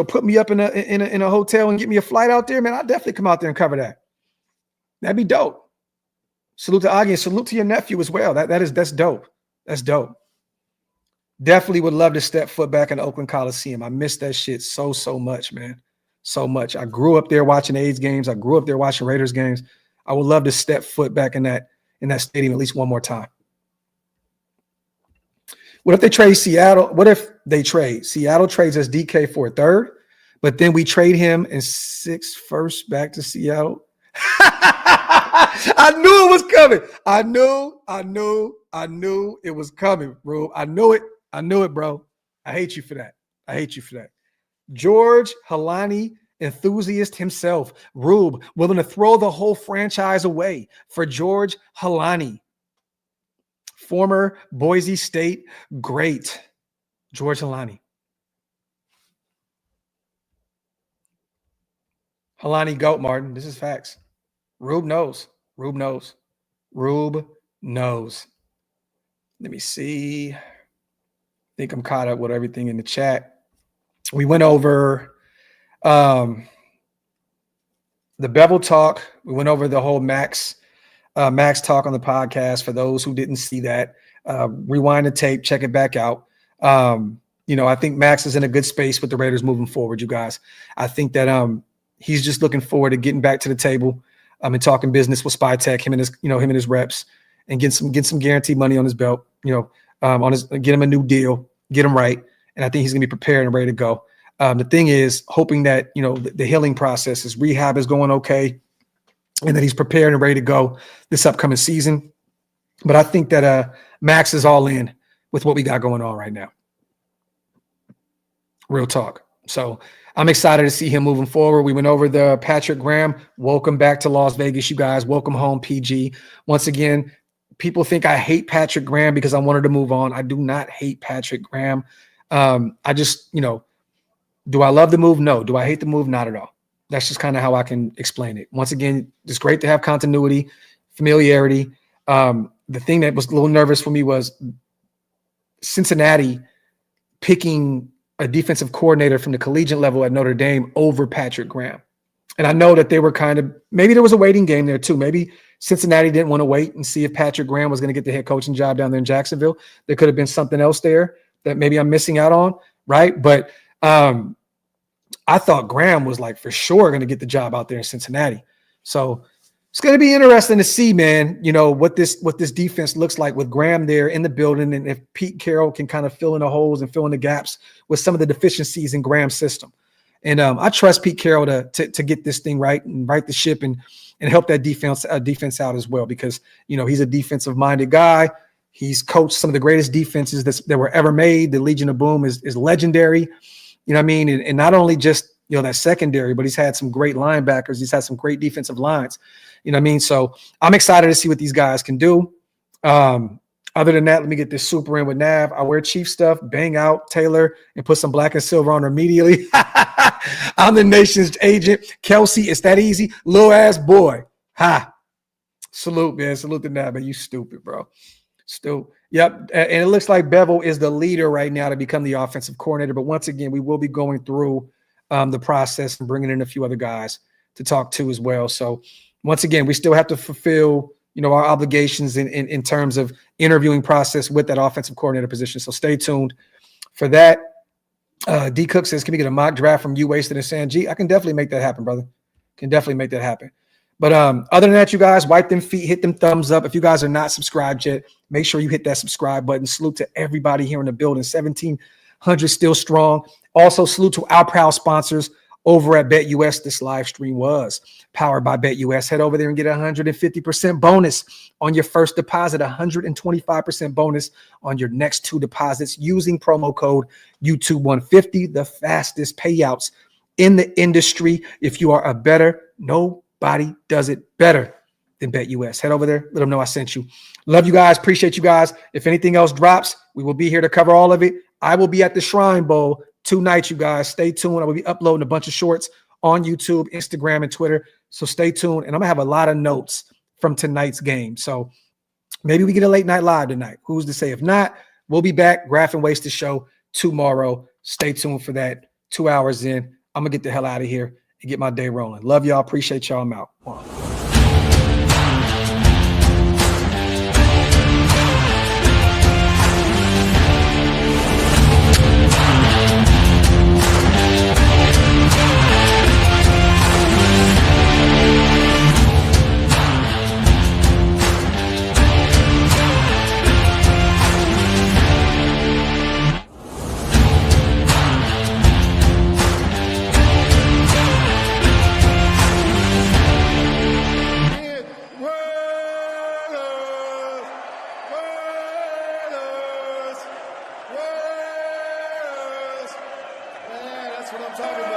put me up in a hotel and get me a flight out there, man, I'd definitely come out there and cover that. That'd be dope. Salute to Augie and salute to your nephew as well. That's dope. That's dope. Definitely would love to step foot back in the Oakland Coliseum. I miss that shit so much, man. So much. I grew up there watching A's games. I grew up there watching Raiders games. I would love to step foot back in that stadium at least one more time. What if they trade Seattle? What if they trade? Seattle trades us DK for a third, but then we trade him and 6 first back to Seattle. I knew it was coming. I knew it was coming, bro. I knew it, bro. I hate you for that. George Halani, enthusiast himself. Rube, willing to throw the whole franchise away for George Halani. Former Boise State great, George Halani. Halani goat, Martin. This is facts. Rube knows. Let me see. I think I'm caught up with everything in the chat. We went over the Bevel talk. We went over the whole Maxx talk on the podcast. For those who didn't see that, rewind the tape, check it back out. I think Maxx is in a good space with the Raiders moving forward, you guys. I think that he's just looking forward to getting back to the table and talking business with SpyTech, him and his reps, and get some guaranteed money on his belt, get him a new deal, get him right. And I think he's going to be prepared and ready to go. The thing is hoping that, the healing process, his rehab is going okay, and that he's prepared and ready to go this upcoming season. But I think that Maxx is all in with what we got going on right now. Real talk. So I'm excited to see him moving forward. We went over the Patrick Graham. Welcome back to Las Vegas, you guys. Welcome home, PG. Once again, people think I hate Patrick Graham because I wanted to move on. I do not hate Patrick Graham. I just, do I love the move? No. Do I hate the move? Not at all. That's just kind of how I can explain it. Once again, it's great to have continuity, familiarity. The thing that was a little nervous for me was Cincinnati picking a defensive coordinator from the collegiate level at Notre Dame over Patrick Graham. And I know that they were maybe there was a waiting game there too. Maybe Cincinnati didn't want to wait and see if Patrick Graham was going to get the head coaching job down there in Jacksonville. There could have been something else there that maybe I'm missing out on, right? But I thought Graham was for sure going to get the job out there in Cincinnati. So it's going to be interesting to see, man, what this defense looks like with Graham there in the building, and if Pete Carroll can kind of fill in the holes and fill in the gaps with some of the deficiencies in Graham's system. And I trust Pete Carroll to get this thing right and right the ship and help that defense out as well, because he's a defensive minded guy. He's coached some of the greatest defenses that were ever made. The Legion of Boom is legendary. You know what I mean? And not only just that secondary, but he's had some great linebackers. He's had some great defensive lines. You know what I mean? So I'm excited to see what these guys can do. Other than that, let me get this super in with Nav. I wear Chief stuff, bang out Taylor, and put some black and silver on her immediately. I'm the nation's agent. Kelsey, it's that easy. Little ass boy. Ha. Salute, man. Salute to Nav, man. You stupid, bro. Still, yep. And it looks like Bevel is the leader right now to become the offensive coordinator. But once again, we will be going through the process and bringing in a few other guys to talk to as well. So once again, we still have to fulfill our obligations in terms of interviewing process with that offensive coordinator position. So stay tuned for that. D Cook says, can we get a mock draft from you, Wasted, and Sanjit? I can definitely make that happen, brother. Can definitely make that happen. But other than that, you guys, wipe them feet, hit them thumbs up. If you guys are not subscribed yet, make sure you hit that subscribe button. Salute to everybody here in the building. 1,700 still strong. Also, salute to our proud sponsors over at BetUS. This live stream was powered by BetUS. Head over there and get 150% bonus on your first deposit, 125% bonus on your next 2 deposits using promo code YouTube150, the fastest payouts in the industry. If you are a bettor, nobody does it better than BetUS. Head over there. Let them know I sent you. Love you guys. Appreciate you guys. If anything else drops, we will be here to cover all of it. I will be at the Shrine Bowl tonight, you guys. Stay tuned. I will be uploading a bunch of shorts on YouTube, Instagram, and Twitter. So stay tuned. And I'm going to have a lot of notes from tonight's game. So maybe we get a late night live tonight. Who's to say? If not, we'll be back. Graphk and Wasted show tomorrow. Stay tuned for that. 2 hours in. I'm going to get the hell out of here and get my day rolling. Love y'all. Appreciate y'all. I'm out. That's what I'm talking about.